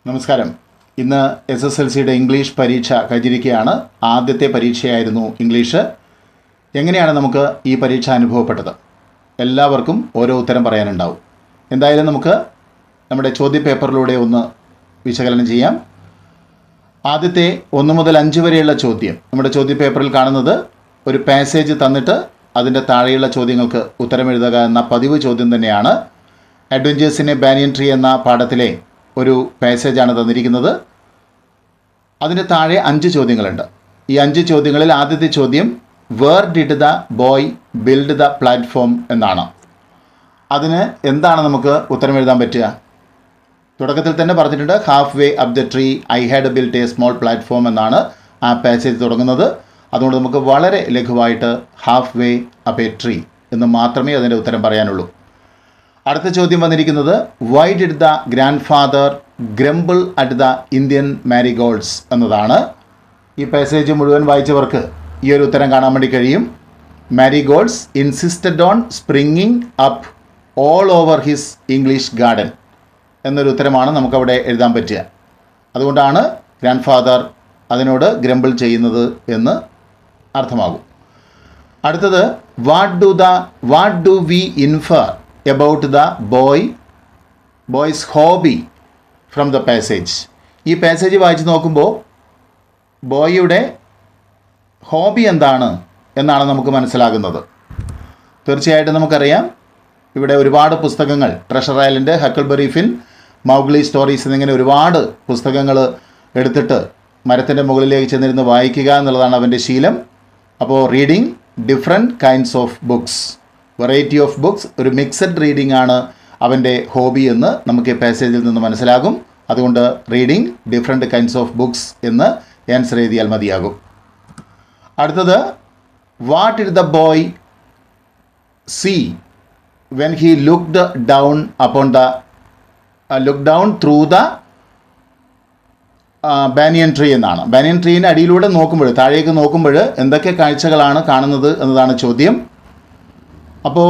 നമസ്കാരം. ഇന്ന് SSLCയുടെ ഇംഗ്ലീഷ് പരീക്ഷ കഴിഞ്ഞിരിക്കുകയാണ്. ആദ്യത്തെ പരീക്ഷയായിരുന്നു ഇംഗ്ലീഷ്. എങ്ങനെയാണ് നമുക്ക് ഈ പരീക്ഷ അനുഭവപ്പെട്ടത്? എല്ലാവർക്കും ഓരോ ഉത്തരം പറയാനുണ്ടാവും. എന്തായാലും നമുക്ക് നമ്മുടെ ചോദ്യപേപ്പറിലൂടെ ഒന്ന് വിശകലനം ചെയ്യാം. ആദ്യത്തെ 1 മുതൽ 5 വരെയുള്ള ചോദ്യം നമ്മുടെ ചോദ്യപേപ്പറിൽ കാണുന്നത് ഒരു പാസേജ് തന്നിട്ട് അതിൻ്റെ താഴെയുള്ള ചോദ്യങ്ങൾക്ക് ഉത്തരം എഴുതുക എന്ന പതിവ് ചോദ്യം തന്നെയാണ്. Adventures in a banyan tree എന്ന പാഠത്തിലെ ഒരു പാസേജാണ് തന്നിരിക്കുന്നത്. അതിൻ്റെ താഴെ 5 ചോദ്യങ്ങളുണ്ട്. ഈ 5 ചോദ്യങ്ങളിൽ ആദ്യത്തെ ചോദ്യം where did the boy build the platform എന്നാണ്. അതിന് എന്താണ് നമുക്ക് ഉത്തരം എഴുതാൻ പറ്റുക? തുടക്കത്തിൽ തന്നെ പറഞ്ഞിട്ടുണ്ട്, half way up the tree I had built a small platform എന്നാണ് ആ പാസേജ് തുടങ്ങുന്നത്. അതുകൊണ്ട് നമുക്ക് വളരെ ലഘുവായിട്ട് half way up a tree എന്ന് മാത്രമേ അതിൻ്റെ ഉത്തരം പറയാനുള്ളൂ. അടുത്ത ചോദ്യം വന്നിരിക്കുന്നത് why did the grand father grumble at the Indian marigolds എന്നതാണ്. ഈ പാസേജ് മുഴുവൻ വായിച്ചവർക്ക് ഈ ഒരു ഉത്തരം കാണാൻ വേണ്ടി കഴിയും. Marigolds insisted on springing up all over his English garden എന്നൊരു ഉത്തരമാണ് നമുക്കവിടെ എഴുതാൻ പറ്റുക. അതുകൊണ്ടാണ് ഗ്രാൻഡ് ഫാദർ അതിനോട് ഗ്രംബിൾ ചെയ്യുന്നത് എന്ന് അർത്ഥമാകും. അടുത്തത് what do we infer about the boy's hobby from the passage. ഈ പാസേജ് വായിച്ച് നോക്കുമ്പോൾ ബോയിയുടെ ഹോബി എന്താണ് എന്നാണ് നമുക്ക് മനസ്സിലാകുന്നത്. തീർച്ചയായിട്ടും നമുക്കറിയാം, ഇവിടെ ഒരുപാട് പുസ്തകങ്ങൾ, treasure island, Huckleberry fin, Mowgli stories എന്നിങ്ങനെ ഒരുപാട് പുസ്തകങ്ങൾ എടുത്തിട്ട് മരത്തിൻ്റെ മുകളിലേക്ക് ചെന്നിരുന്ന് വായിക്കുക എന്നുള്ളതാണ് അവൻ്റെ ശീലം. അപ്പോൾ reading different kinds of books, variety of books, ഒരു മിക്സഡ് റീഡിംഗ് ആണ് അവൻ്റെ ഹോബി എന്ന് നമുക്ക് ഈ പാസേജിൽ നിന്ന് മനസ്സിലാകും. അതുകൊണ്ട് reading different kinds of books എന്ന് ആൻസർ എഴുതിയാൽ മതിയാകും. അടുത്തത് what did the boy see when he looked down through the banyan tree എന്നാണ്. ബാനിയൻ ട്രീൻ്റെ അടിയിലൂടെ നോക്കുമ്പോൾ, താഴേക്ക് നോക്കുമ്പോൾ എന്തൊക്കെ കാഴ്ചകളാണ് കാണുന്നത് എന്നതാണ് ചോദ്യം. അപ്പോൾ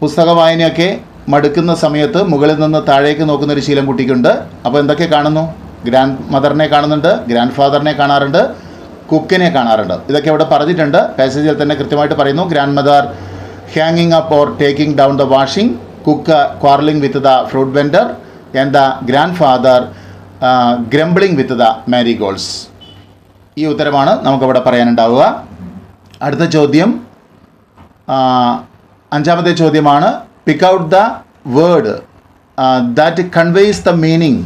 പുസ്തക വായനയൊക്കെ മടുക്കുന്ന സമയത്ത് മുകളിൽ നിന്ന് താഴേക്ക് നോക്കുന്നൊരു ശീലം കുട്ടിക്കുണ്ട്. അപ്പോൾ എന്തൊക്കെ കാണുന്നു? ഗ്രാൻഡ് മദറിനെ കാണുന്നുണ്ട്, ഗ്രാൻഡ് ഫാദറിനെ കാണാറുണ്ട്, കുക്കിനെ കാണാറുണ്ട്. ഇതൊക്കെ ഇവിടെ പറഞ്ഞിട്ടുണ്ട്. പാസേജിൽ തന്നെ കൃത്യമായിട്ട് പറയുന്നു. ഗ്രാൻഡ് മദർ ഹാങ്ങിങ് up or taking down the washing, cook quarrelling with the fruit vendor and the grand father grumbling with the marigolds. ഈ ഉത്തരമാണ് നമുക്കവിടെ പറയാനുണ്ടാവുക. അടുത്ത ചോദ്യം, 5ാമത്തെ ചോദ്യമാണ് pick out the word that conveys the meaning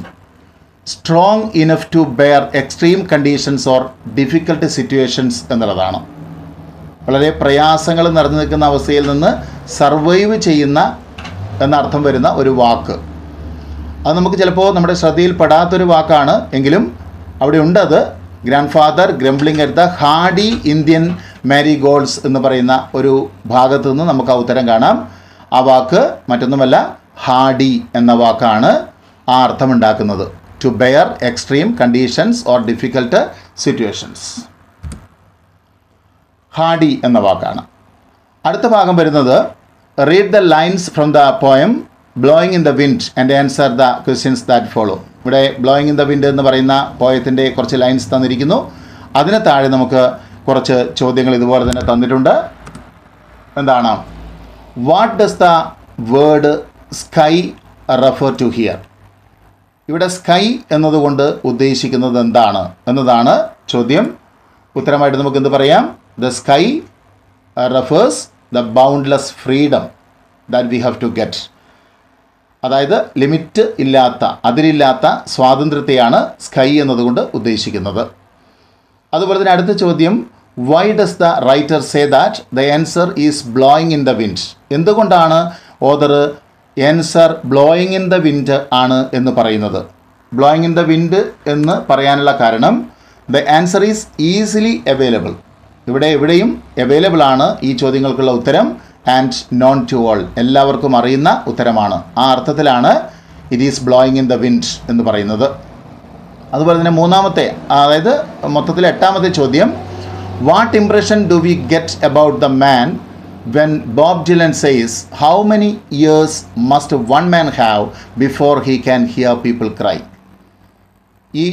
strong enough to bear extreme conditions or difficult situations എന്നുള്ളതാണ്. വളരെ പ്രയാസങ്ങൾ നിറഞ്ഞു നിൽക്കുന്ന അവസ്ഥയിൽ നിന്ന് സർവൈവ് ചെയ്യുന്ന എന്നർത്ഥം വരുന്ന ഒരു വാക്ക്. അത് നമുക്ക് ചിലപ്പോൾ നമ്മുടെ ശ്രദ്ധയിൽപ്പെടാത്തൊരു വാക്കാണ്, എങ്കിലും അവിടെ ഉണ്ട്. അത് grand father grumbling at the hardy Indian marigolds എന്ന് പറയുന്ന ഒരു ഭാഗത്തു നിന്ന് നമുക്ക് ആ ഉത്തരം കാണാം. ആ വാക്ക് മറ്റൊന്നുമല്ല, ഹാർഡി എന്ന വാക്കാണ് ആ അർത്ഥമുണ്ടാക്കുന്നത്. To bear extreme conditions or difficult situations, hardy എന്ന വാക്കാണ്. അടുത്ത ഭാഗം വരുന്നത് read the lines from the poem blowing in the wind and answer the questions that follow. ഇവിടെ ബ്ലോയിങ് ഇൻ ദ വിൻഡ് എന്ന് പറയുന്ന പോയത്തിൻ്റെ കുറച്ച് ലൈൻസ് തന്നിരിക്കുന്നു. അതിന് താഴെ നമുക്ക് കുറച്ച് ചോദ്യങ്ങൾ ഇതുപോലെ തന്നെ തന്നിട്ടുണ്ട്. എന്താണ്? What does the word sky refer to here? ഇവിടെ സ്കൈ എന്നതുകൊണ്ട് ഉദ്ദേശിക്കുന്നത് എന്താണ് എന്നതാണ് ചോദ്യം. ഉത്തരമായിട്ട് നമുക്ക് എന്ത് പറയാം? The sky refers the boundless freedom that we have to get. അതായത് ലിമിറ്റ് ഇല്ലാത്ത, അതിരില്ലാത്ത സ്വാതന്ത്ര്യത്തെയാണ് സ്കൈ എന്നതുകൊണ്ട് ഉദ്ദേശിക്കുന്നത്. അതുപോലെ തന്നെ അടുത്ത ചോദ്യം, why does the writer say that the answer is blowing in the wind? എന്തുകൊണ്ടാണ് author answer blowing in the wind ആണ് എന്ന് പറയുന്നത്? ബ്ലോയിങ് ഇൻ ദ വിൻഡ് എന്ന് പറയാനുള്ള കാരണം the answer is easily available. ഇവിടെ എവിടെയും അവൈലബിൾ ആണ് ഈ ചോദ്യങ്ങൾക്കുള്ള ഉത്തരം. ആൻഡ് നോൺ ടു ഓൾ, എല്ലാവർക്കും അറിയുന്ന ഉത്തരമാണ്. ആ അർത്ഥത്തിലാണ് it is blowing in the wind എന്ന് പറയുന്നത്. അതുപോലെ തന്നെ 3ാമത്തെ, അതായത് മൊത്തത്തിൽ 8ാമത്തെ ചോദ്യം, what impression do we get about the man when Bob Dylan says how many years must one man have before he can hear people cry? ഈ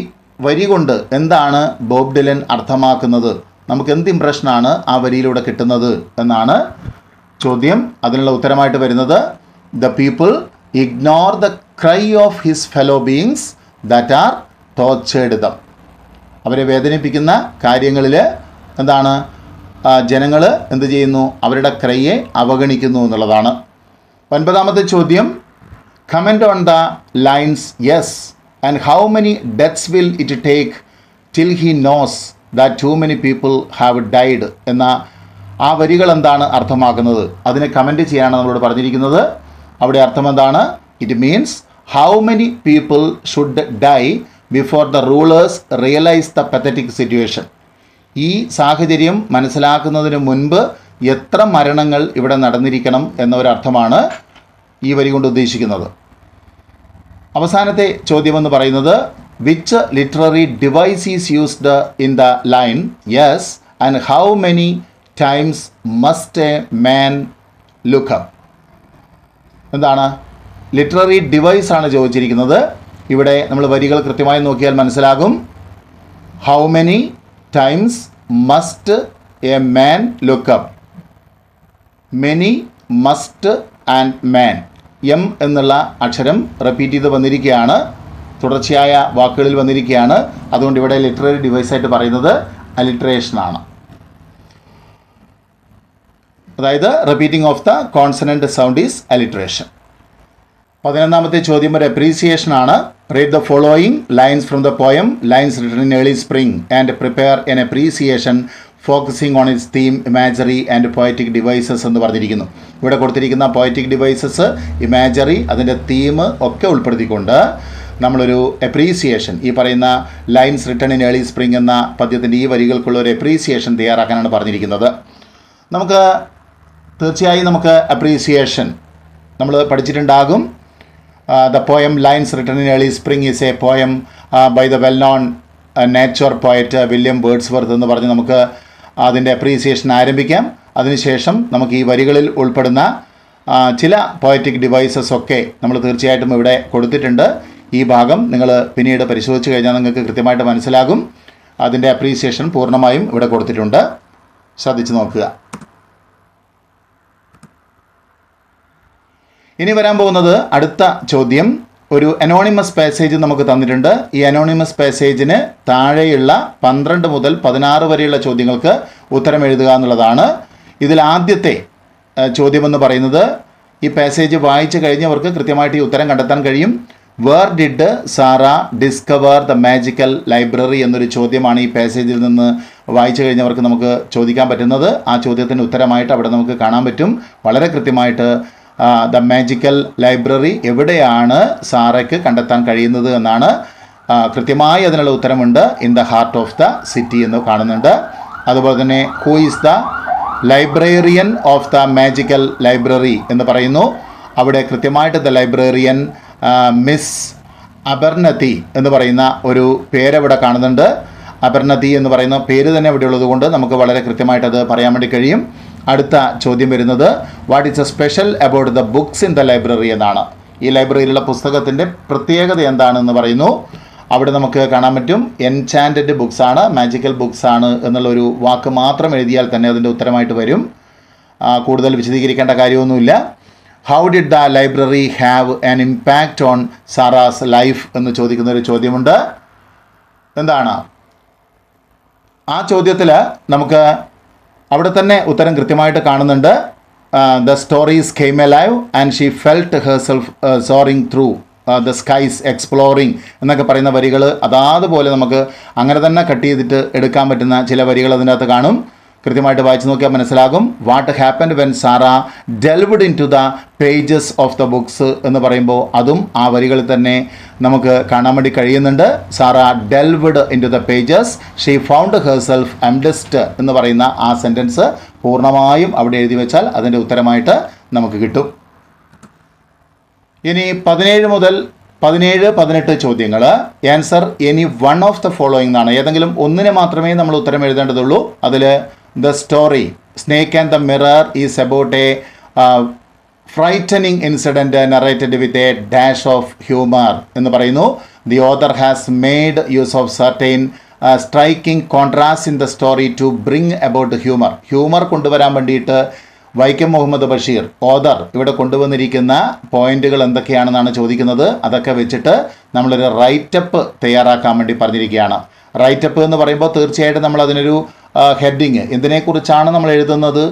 വരി കൊണ്ട് എന്താണ് ബോബ് ഡിലൻ അർത്ഥമാക്കുന്നത്, നമുക്ക് എന്ത് ഇംപ്രഷനാണ് ആ വരിയിലൂടെ കിട്ടുന്നത് എന്നാണ് ചോദ്യം. അതിനുള്ള ഉത്തരമായിട്ട് വരുന്നത് the people ignore the cry of his fellow beings that are tortured dum. അവരെ വേദനിപ്പിക്കുന്ന കാര്യങ്ങളിൽ എന്താണ് ജനങ്ങൾ എന്ത് ചെയ്യുന്നു, അവരുടെ ക്രൈയെ അവഗണിക്കുന്നു എന്നുള്ളതാണ്. 9ാമത്തെ ചോദ്യം, comment on the lines yes and how many deaths will it take till he knows that to many people have died എന്ന ആ വരികൾ എന്താണ് അർത്ഥമാക്കുന്നത്, അതിനെ കമൻറ്റ് ചെയ്യാനാണ് നമ്മളോട് പറഞ്ഞിരിക്കുന്നത്. അവിടെ അർത്ഥം എന്താണ്? It means how many people should dye before the rulers realise the pathetic situation. ഈ സാഹചര്യം മനസ്സിലാക്കുന്നതിന് മുൻപ് എത്ര മരണങ്ങൾ ഇവിടെ നടന്നിരിക്കണം എന്നൊരർത്ഥമാണ് ഈ വരി കൊണ്ട് ഉദ്ദേശിക്കുന്നത്. അവസാനത്തെ ചോദ്യമെന്ന് പറയുന്നത് which literary device is used in the line yes and how many times must a man look up. എന്താണ്? ലിറ്റററി ഡിവൈസ് ആണ് ചോദിച്ചിരിക്കുന്നത്. ഇവിടെ നമ്മൾ വരികൾ കൃത്യമായി നോക്കിയാൽ മനസ്സിലാകും. How many times must a man look up. Many, must and man. M എന്നുള്ള അക്ഷരം റിപ്പീറ്റ് ചെയ്ത് വന്നിരിക്കുകയാണ്, തുടർച്ചയായ വാക്കുകളിൽ വന്നിരിക്കുകയാണ്. അതുകൊണ്ട് ഇവിടെ ലിറ്റററി ഡിവൈസായിട്ട് പറയുന്നത് അലിട്രേഷനാണ്. അതായത് repeating of the consonant sound is alliteration. 11ാമത്തെ ചോദ്യം ഒരു അപ്രീസിയേഷൻ ആണ്. Read the following lines from the poem lines written in early spring and prepare an appreciation focusing on its theme imagery and poetic devices എന്ന് പറഞ്ഞിരിക്കുന്നു. ഇവിടെ കൊടുത്തിരിക്കുന്ന poetic devices, imagery, അതിൻ്റെ theme ഒക്കെ ഉൾപ്പെടുത്തിക്കൊണ്ട് നമ്മളൊരു അപ്രീസിയേഷൻ, ഈ പറയുന്ന lines written in early spring എന്ന പദ്യത്തിൻ്റെ ഈ വരികൾക്കുള്ള ഒരു അപ്രീസിയേഷൻ തയ്യാറാക്കാനാണ് പറഞ്ഞിരിക്കുന്നത്. തീർച്ചയായും നമുക്ക് അപ്രീസിയേഷൻ നമ്മൾ പഠിച്ചിട്ടുണ്ടാകും. The poem lines written in early spring is a poem by the well known nature poet William Wordsworth എന്ന് പറഞ്ഞ് നമുക്ക് അതിൻ്റെ അപ്രീസിയേഷൻ ആരംഭിക്കാം. അതിനുശേഷം നമുക്ക് ഈ വരികളിൽ ഉൾപ്പെടുന്ന ചില പോയറ്റിക് ഡിവൈസസ് ഒക്കെ നമ്മൾ തീർച്ചയായിട്ടും ഇവിടെ കൊടുത്തിട്ടുണ്ട്. ഈ ഭാഗം നിങ്ങൾ പിന്നീട് പരിശോധിച്ച് കഴിഞ്ഞാൽ നിങ്ങൾക്ക് കൃത്യമായിട്ട് മനസ്സിലാകും. അതിൻ്റെ അപ്രീസിയേഷൻ പൂർണ്ണമായും ഇവിടെ കൊടുത്തിട്ടുണ്ട്, ശ്രദ്ധിച്ച് നോക്കുക. ഇനി വരാൻ പോകുന്നത് അടുത്ത ചോദ്യം. ഒരു അനോണിമസ് പാസേജ് നമുക്ക് തന്നിട്ടുണ്ട്. ഈ അനോണിമസ് പാസേജിന് താഴെയുള്ള 12 മുതൽ 16 വരെയുള്ള ചോദ്യങ്ങൾക്ക് ഉത്തരം എഴുതുക എന്നുള്ളതാണ്. ഇതിൽ ആദ്യത്തെ ചോദ്യമെന്ന് പറയുന്നത് ഈ പാസേജ് വായിച്ചു കഴിഞ്ഞവർക്ക് കൃത്യമായിട്ട് ഈ ഉത്തരം കണ്ടെത്താൻ കഴിയും. Where did Sara discover the magical library എന്നൊരു ചോദ്യമാണ് ഈ പാസേജിൽ നിന്ന് വായിച്ചു കഴിഞ്ഞവർക്ക് നമുക്ക് ചോദിക്കാൻ പറ്റുന്നത്. ആ ചോദ്യത്തിന് ഉത്തരമായിട്ട് അവിടെ നമുക്ക് കാണാൻ പറ്റും വളരെ കൃത്യമായിട്ട് ദ മാജിക്കൽ ലൈബ്രറി എവിടെയാണ് സാറയ്ക്ക് കണ്ടെത്താൻ കഴിയുന്നത് എന്നാണ്. കൃത്യമായി അതിനുള്ള ഉത്തരമുണ്ട്. In the heart of the city എന്ന് കാണുന്നുണ്ട്. അതുപോലെ തന്നെ who is the librarian of the magical library എന്ന് പറയുന്നു. അവിടെ കൃത്യമായിട്ട് ദ ലൈബ്രേറിയൻ മിസ് അപർണതി എന്ന് പറയുന്ന ഒരു പേരവിടെ കാണുന്നുണ്ട്. അപർണതി എന്ന് പറയുന്ന പേര് തന്നെ ഇവിടെ ഉള്ളത് കൊണ്ട് നമുക്ക് വളരെ കൃത്യമായിട്ട് അത് പറയാൻ വേണ്ടി കഴിയും. അടുത്ത ചോദ്യം വരുന്നത് what is A special about the books in the library എന്നാണ്. ഈ ലൈബ്രറിയിലുള്ള പുസ്തകത്തിൻ്റെ പ്രത്യേകത എന്താണെന്ന് പറയുന്നു. അവിടെ നമുക്ക് കാണാൻ പറ്റും എൻചാൻറ്റഡ് ബുക്സ് ആണ്, മാജിക്കൽ ബുക്സ് ആണ് എന്നുള്ളൊരു വാക്ക് മാത്രം എഴുതിയാൽ തന്നെ അതിൻ്റെ ഉത്തരമായിട്ട് വരും. കൂടുതൽ വിശദീകരിക്കേണ്ട കാര്യമൊന്നുമില്ല. How did the library have an impact on Sara's life എന്ന് ചോദിക്കുന്ന ഒരു ചോദ്യമുണ്ട്. എന്താണ് ആ ചോദ്യത്തിൽ നമുക്ക് അവിടെ തന്നെ ഉത്തരം കൃത്യമായിട്ട് കാണുന്നുണ്ട്. The stories came alive and she felt herself soaring through the skies exploring എന്നൊക്കെ പറയുന്ന വരികൾ അതാതുപോലെ നമുക്ക് അങ്ങനെ തന്നെ കട്ട് ചെയ്തിട്ട് എടുക്കാൻ പറ്റുന്ന ചില വരികൾ അതിൻ്റെ അകത്ത് കാണും. കൃത്യമായിട്ട് വായിച്ച് നോക്കിയാൽ മനസ്സിലാകും. What happened when Sara delved into the pages of the books എന്ന് പറയുമ്പോൾ അതും ആ വരികളിൽ തന്നെ നമുക്ക് കാണാൻ വേണ്ടി കഴിയുന്നുണ്ട്. Sara delved into the pages she found herself amidst എന്ന് പറയുന്ന ആ സെൻറ്റൻസ് പൂർണ്ണമായും അവിടെ എഴുതി വെച്ചാൽ അതിൻ്റെ ഉത്തരമായിട്ട് നമുക്ക് കിട്ടും. ഇനി 17 മുതൽ 17-18 ചോദ്യങ്ങൾ. Answer any one of the following എന്നാണ്. ഏതെങ്കിലും ഒന്നിന് മാത്രമേ നമ്മൾ ഉത്തരം എഴുതേണ്ടതുള്ളൂ. അതിൽ the story snake and the mirror is about A frightening incident narrated with a dash of humour എന്ന് പറയുന്നു. The author has made use of certain striking contrast in the story to bring about humour കൊണ്ടുവരാൻ വേണ്ടിയിട്ട് Vaikom Muhammad Basheer author ഇവിടെ കൊണ്ടുവന്നിരിക്കുന്ന പോയിന്റുകൾ എന്തൊക്കെയാണെന്നാണ് ചോദിക്കുന്നത്. അതൊക്കെ വെച്ചിട്ട് നമ്മളൊരു റൈറ്റപ്പ് തയ്യാറാക്കാൻ വേണ്ടി പറഞ്ഞിരിക്കുകയാണ്. റൈറ്റപ്പ് എന്ന് പറയുമ്പോൾ തീർച്ചയായിട്ടും നമ്മൾ അതിനൊരു ഹെഡിങ്, എന്തിനെക്കുറിച്ചാണ് നമ്മൾ എഴുതുന്നത്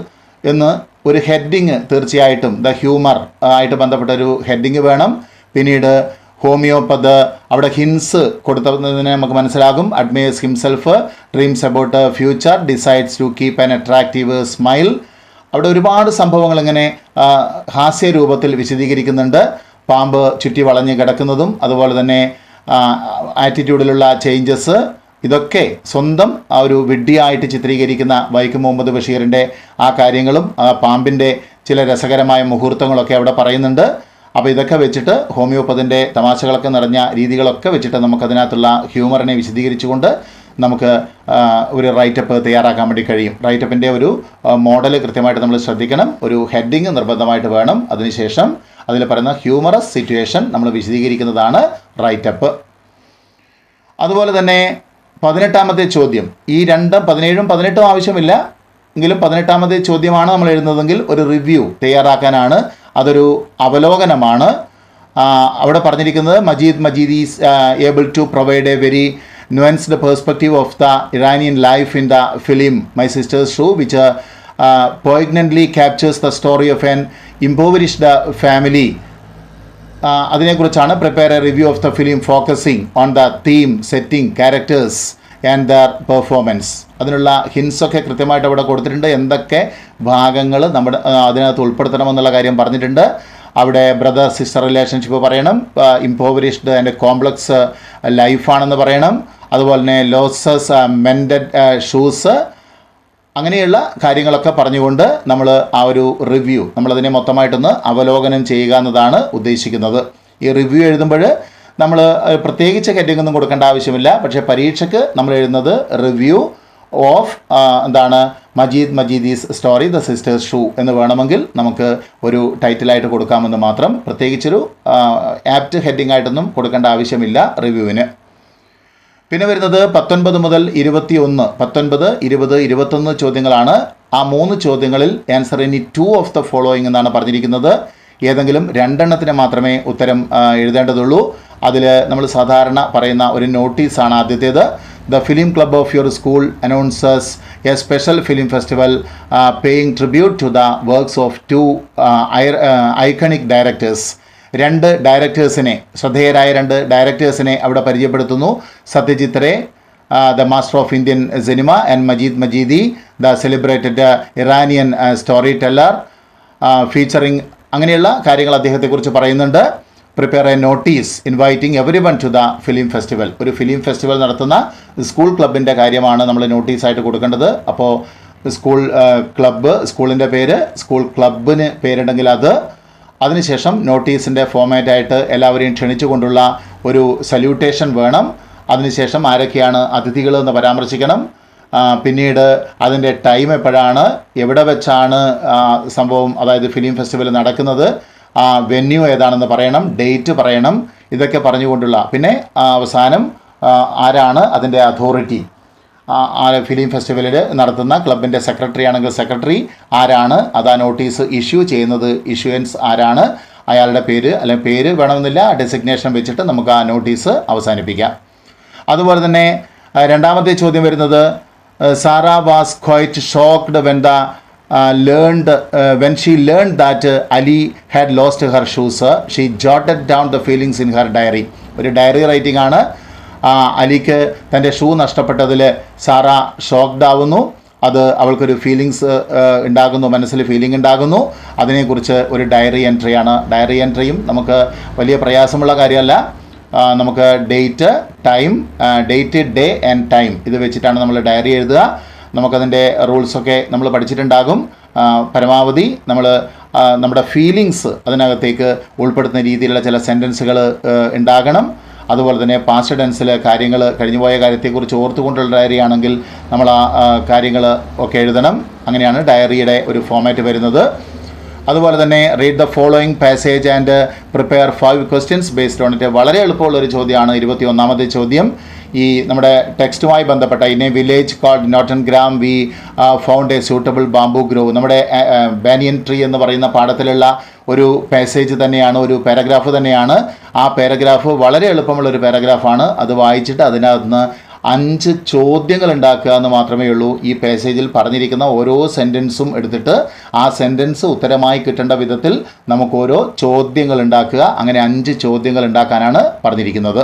എന്ന് ഒരു ഹെഡിങ് തീർച്ചയായിട്ടും ദ ഹ്യൂമർ ആയിട്ട് ബന്ധപ്പെട്ടൊരു ഹെഡിങ് വേണം. പിന്നീട് ഹോമിയോപ്പത് അവിടെ ഹിൻസ് കൊടുത്തതിനെ നമുക്ക് മനസ്സിലാകും. Admires himself, dreams about future, decides to keep an attractive smile. അവിടെ ഒരുപാട് സംഭവങ്ങൾ ഇങ്ങനെ ഹാസ്യരൂപത്തിൽ വിശദീകരിക്കുന്നുണ്ട്. പാമ്പ് ചുറ്റി വളഞ്ഞ് കിടക്കുന്നതും അതുപോലെ തന്നെ ആറ്റിറ്റ്യൂഡിലുള്ള ചേഞ്ചസ്, ഇതൊക്കെ സ്വന്തം ആ ഒരു വിഡ്ഢിയായിട്ട് ചിത്രീകരിക്കുന്ന വൈക്കം മുഹമ്മദ് ബഷീറിൻ്റെ ആ കാര്യങ്ങളും പാമ്പിൻ്റെ ചില രസകരമായ മുഹൂർത്തങ്ങളൊക്കെ അവിടെ പറയുന്നുണ്ട്. അപ്പോൾ ഇതൊക്കെ വെച്ചിട്ട് ഹോമിയോപ്പതിൻ്റെ തമാശകളൊക്കെ നിറഞ്ഞ രീതികളൊക്കെ വെച്ചിട്ട് നമുക്കതിനകത്തുള്ള ഹ്യൂമറിനെ വിശദീകരിച്ചുകൊണ്ട് നമുക്ക് ഒരു റൈറ്റപ്പ് തയ്യാറാക്കാൻ വേണ്ടി കഴിയും. റൈറ്റപ്പിൻ്റെ ഒരു മോഡൽ കൃത്യമായിട്ട് നമ്മൾ ശ്രദ്ധിക്കണം. ഒരു ഹെഡിങ് നിർബന്ധമായിട്ട് വേണം. അതിനുശേഷം അതിൽ പറയുന്ന ഹ്യൂമറസ് സിറ്റുവേഷൻ നമ്മൾ വിശദീകരിക്കുന്നതാണ് റൈറ്റപ്പ്. അതുപോലെ തന്നെ 18ാമത്തെ ചോദ്യം, ഈ 17ഉം 18ഉം ആവശ്യമില്ല എങ്കിലും 18ാമത്തെ ചോദ്യമാണ് നമ്മൾ എഴുതുന്നതെങ്കിൽ ഒരു റിവ്യൂ തയ്യാറാക്കാനാണ്. അതൊരു അവലോകനമാണ്. അവിടെ പറഞ്ഞിരിക്കുന്നത് Majeed is able to provide A very nuanced perspective of the Iranian life in the film My Sister's Shoe, which poignantly captures the story of an impoverished family. അതിനെക്കുറിച്ചാണ് prepare A review of the film focusing on the theme, setting, characters and the performance. അതിനുള്ള ഹിൻസൊക്കെ കൃത്യമായിട്ട് അവിടെ കൊടുത്തിട്ടുണ്ട്. എന്തൊക്കെ ഭാഗങ്ങൾ നമ്മുടെ അതിനകത്ത് ഉൾപ്പെടുത്തണമെന്നുള്ള കാര്യം പറഞ്ഞിട്ടുണ്ട്. അവിടെ ബ്രദർ സിസ്റ്റർ റിലേഷൻഷിപ്പ് പറയണം, ഇംപോവറിഷ്ഡ് ആൻഡ് കോംപ്ലക്സ് ലൈഫാണെന്ന് പറയണം, അതുപോലെ തന്നെ ലോസസ് മെൻഡഡ് ഷൂസ്, അങ്ങനെയുള്ള കാര്യങ്ങളൊക്കെ പറഞ്ഞുകൊണ്ട് നമ്മൾ ആ ഒരു റിവ്യൂ നമ്മളതിനെ മൊത്തമായിട്ടൊന്ന് അവലോകനം ചെയ്യുക എന്നതാണ് ഉദ്ദേശിക്കുന്നത്. ഈ റിവ്യൂ എഴുതുമ്പോൾ നമ്മൾ പ്രത്യേകിച്ച് ഹെഡിങ്ങൊന്നും കൊടുക്കേണ്ട ആവശ്യമില്ല. പക്ഷേ പരീക്ഷയ്ക്ക് നമ്മൾ എഴുതുന്നത് review of Majidi's story the sisters shoe എന്ന് വേണമെങ്കിൽ നമുക്ക് ഒരു ടൈറ്റിലായിട്ട് കൊടുക്കാമെന്ന് മാത്രം. പ്രത്യേകിച്ചൊരു ആപ്റ്റ് ഹെഡിങ് ആയിട്ടൊന്നും കൊടുക്കേണ്ട ആവശ്യമില്ല റിവ്യൂവിന്. പിന്നെ വരുന്നത് 19 മുതൽ 21, 19, 20, 21 ചോദ്യങ്ങളാണ്. ആ 3 ചോദ്യങ്ങളിൽ answer any 2 of the following എന്നാണ് പറഞ്ഞിരിക്കുന്നത്. ഏതെങ്കിലും 2 എണ്ണത്തിന് മാത്രമേ ഉത്തരം എഴുതേണ്ടതുള്ളൂ. അതിൽ നമ്മൾ സാധാരണ പറയുന്ന ഒരു നോട്ടീസാണ് ആദ്യത്തേത്. The Film Club of your school announces a special film festival paying tribute to the works of 2 iconic directors. 2 ഡയറക്ടേഴ്സിനെ, ശ്രദ്ധേയരായ 2 ഡയറക്ടേഴ്സിനെ അവിടെ പരിചയപ്പെടുത്തുന്നു. Satyajit Ray, the master of Indian cinema, and Majid Majidi, the celebrated Iranian story teller, featuring, അങ്ങനെയുള്ള കാര്യങ്ങൾ അദ്ദേഹത്തെക്കുറിച്ച് പറയുന്നുണ്ട്. Prepare a notice inviting every one to the film festival. ഒരു film festival നടത്തുന്ന school ക്ലബിൻ്റെ കാര്യമാണ് നമ്മൾ നോട്ടീസായിട്ട് കൊടുക്കേണ്ടത്. അപ്പോൾ സ്കൂൾ ക്ലബ്ബ്, സ്കൂളിൻ്റെ പേര്, സ്കൂൾ ക്ലബിന് പേരുണ്ടെങ്കിൽ അത്, അതിനുശേഷം നോട്ടീസിൻ്റെ ഫോമാറ്റായിട്ട് എല്ലാവരെയും ക്ഷണിച്ചുകൊണ്ടുള്ള ഒരു സല്യൂട്ടേഷൻ വേണം. അതിനുശേഷം ആരൊക്കെയാണ് അതിഥികൾ എന്ന് പരാമർശിക്കണം. പിന്നീട് അതിൻ്റെ ടൈം എപ്പോഴാണ്, എവിടെ വെച്ചാണ് സംഭവം, അതായത് ഫിലിം ഫെസ്റ്റിവൽ നടക്കുന്നത്, വെന്യൂ ഏതാണെന്ന് പറയണം, ഡേറ്റ് പറയണം. ഇതൊക്കെ പറഞ്ഞുകൊണ്ടുള്ള, പിന്നെ അവസാനം ആരാണ് അതിൻ്റെ അതോറിറ്റി, ഫിലിം ഫെസ്റ്റിവലിൽ നടത്തുന്ന ക്ലബിൻ്റെ സെക്രട്ടറി ആണെങ്കിൽ സെക്രട്ടറി ആരാണ്, അത് ആ നോട്ടീസ് ഇഷ്യൂ ചെയ്യുന്നത്, ഇഷ്യൂവൻസ് ആരാണ്, അയാളുടെ പേര്, അല്ലെങ്കിൽ പേര് വേണമെന്നില്ല, ഡെസിഗ്നേഷൻ വെച്ചിട്ട് നമുക്ക് ആ നോട്ടീസ് അവസാനിപ്പിക്കാം. അതുപോലെ തന്നെ 2ാമത്തെ ചോദ്യം വരുന്നത്, Sara was quite shocked when she learned that Ali had lost her shoes. She jotted down the feelings in her diary. ഒരു ഡയറി റൈറ്റിംഗ് ആണ്. അലിക്ക് തൻ്റെ ഷൂ നഷ്ടപ്പെട്ടതിൽ സാറ ഷോക്ക്ഡ് ആവുന്നു. അത് അവൾക്കൊരു ഫീലിങ്സ് ഉണ്ടാകുന്നു, മനസ്സിൽ ഫീലിംഗ് ഉണ്ടാകുന്നു. അതിനെക്കുറിച്ച് ഒരു ഡയറി എൻട്രിയാണ്. ഡയറി എൻട്രിയും നമുക്ക് വലിയ പ്രയാസമുള്ള കാര്യമല്ല. നമുക്ക് date, time, date, day and time, ഇത് വെച്ചിട്ടാണ് നമ്മൾ ഡയറി എഴുതുക. നമുക്കതിൻ്റെ റൂൾസൊക്കെ നമ്മൾ പഠിച്ചിട്ടുണ്ടാകും. പരമാവധി നമ്മൾ നമ്മുടെ ഫീലിങ്സ് അതിനകത്തേക്ക് ഉൾപ്പെടുത്തുന്ന രീതിയിലുള്ള ചില സെൻറ്റൻസുകൾ ഉണ്ടാകണം. അതുപോലെ തന്നെ പാസ്റ്റ് ടെൻസിൽ കാര്യങ്ങൾ, കഴിഞ്ഞുപോയ കാര്യത്തെക്കുറിച്ച് ഓർത്തുകൊണ്ടുള്ള ഡയറി ആണെങ്കിൽ നമ്മൾ ആ കാര്യങ്ങൾ ഒക്കെ എഴുതണം. അങ്ങനെയാണ് ഡയറിയുടെ ഒരു ഫോമാറ്റ് വരുന്നത്. അതുപോലെ തന്നെ read the following passage and prepare 5 questions based on it. വളരെ എളുപ്പമുള്ളൊരു ചോദ്യമാണ് 21ാമത്തെ ചോദ്യം. ഈ നമ്മുടെ ടെക്സ്റ്റുമായി ബന്ധപ്പെട്ട in a village called Notun Gram we found a suitable bamboo grove. നമ്മുടെ ബാനിയൻ ട്രീ എന്ന് പറയുന്ന പാഠത്തിലുള്ള ഒരു പാസേജ് തന്നെയാണ്, ഒരു പാരഗ്രാഫ് തന്നെയാണ്. ആ പാരഗ്രാഫ് വളരെ എളുപ്പമുള്ളൊരു പാരഗ്രാഫാണ്. അത് വായിച്ചിട്ട് അതിനകത്ത് 5 ചോദ്യങ്ങൾ ഉണ്ടാക്കുക എന്ന് മാത്രമേ ഉള്ളൂ. ഈ പാസേജിൽ പറഞ്ഞിരിക്കുന്ന ഓരോ സെൻറ്റൻസും എടുത്തിട്ട് ആ സെൻറ്റൻസ് ഉത്തരമായി കിട്ടേണ്ട വിധത്തിൽ നമുക്ക് ഓരോ ചോദ്യങ്ങൾ ഉണ്ടാക്കുക. അങ്ങനെ 5 ചോദ്യങ്ങൾ ഉണ്ടാക്കാനാണ് പറഞ്ഞിരിക്കുന്നത്.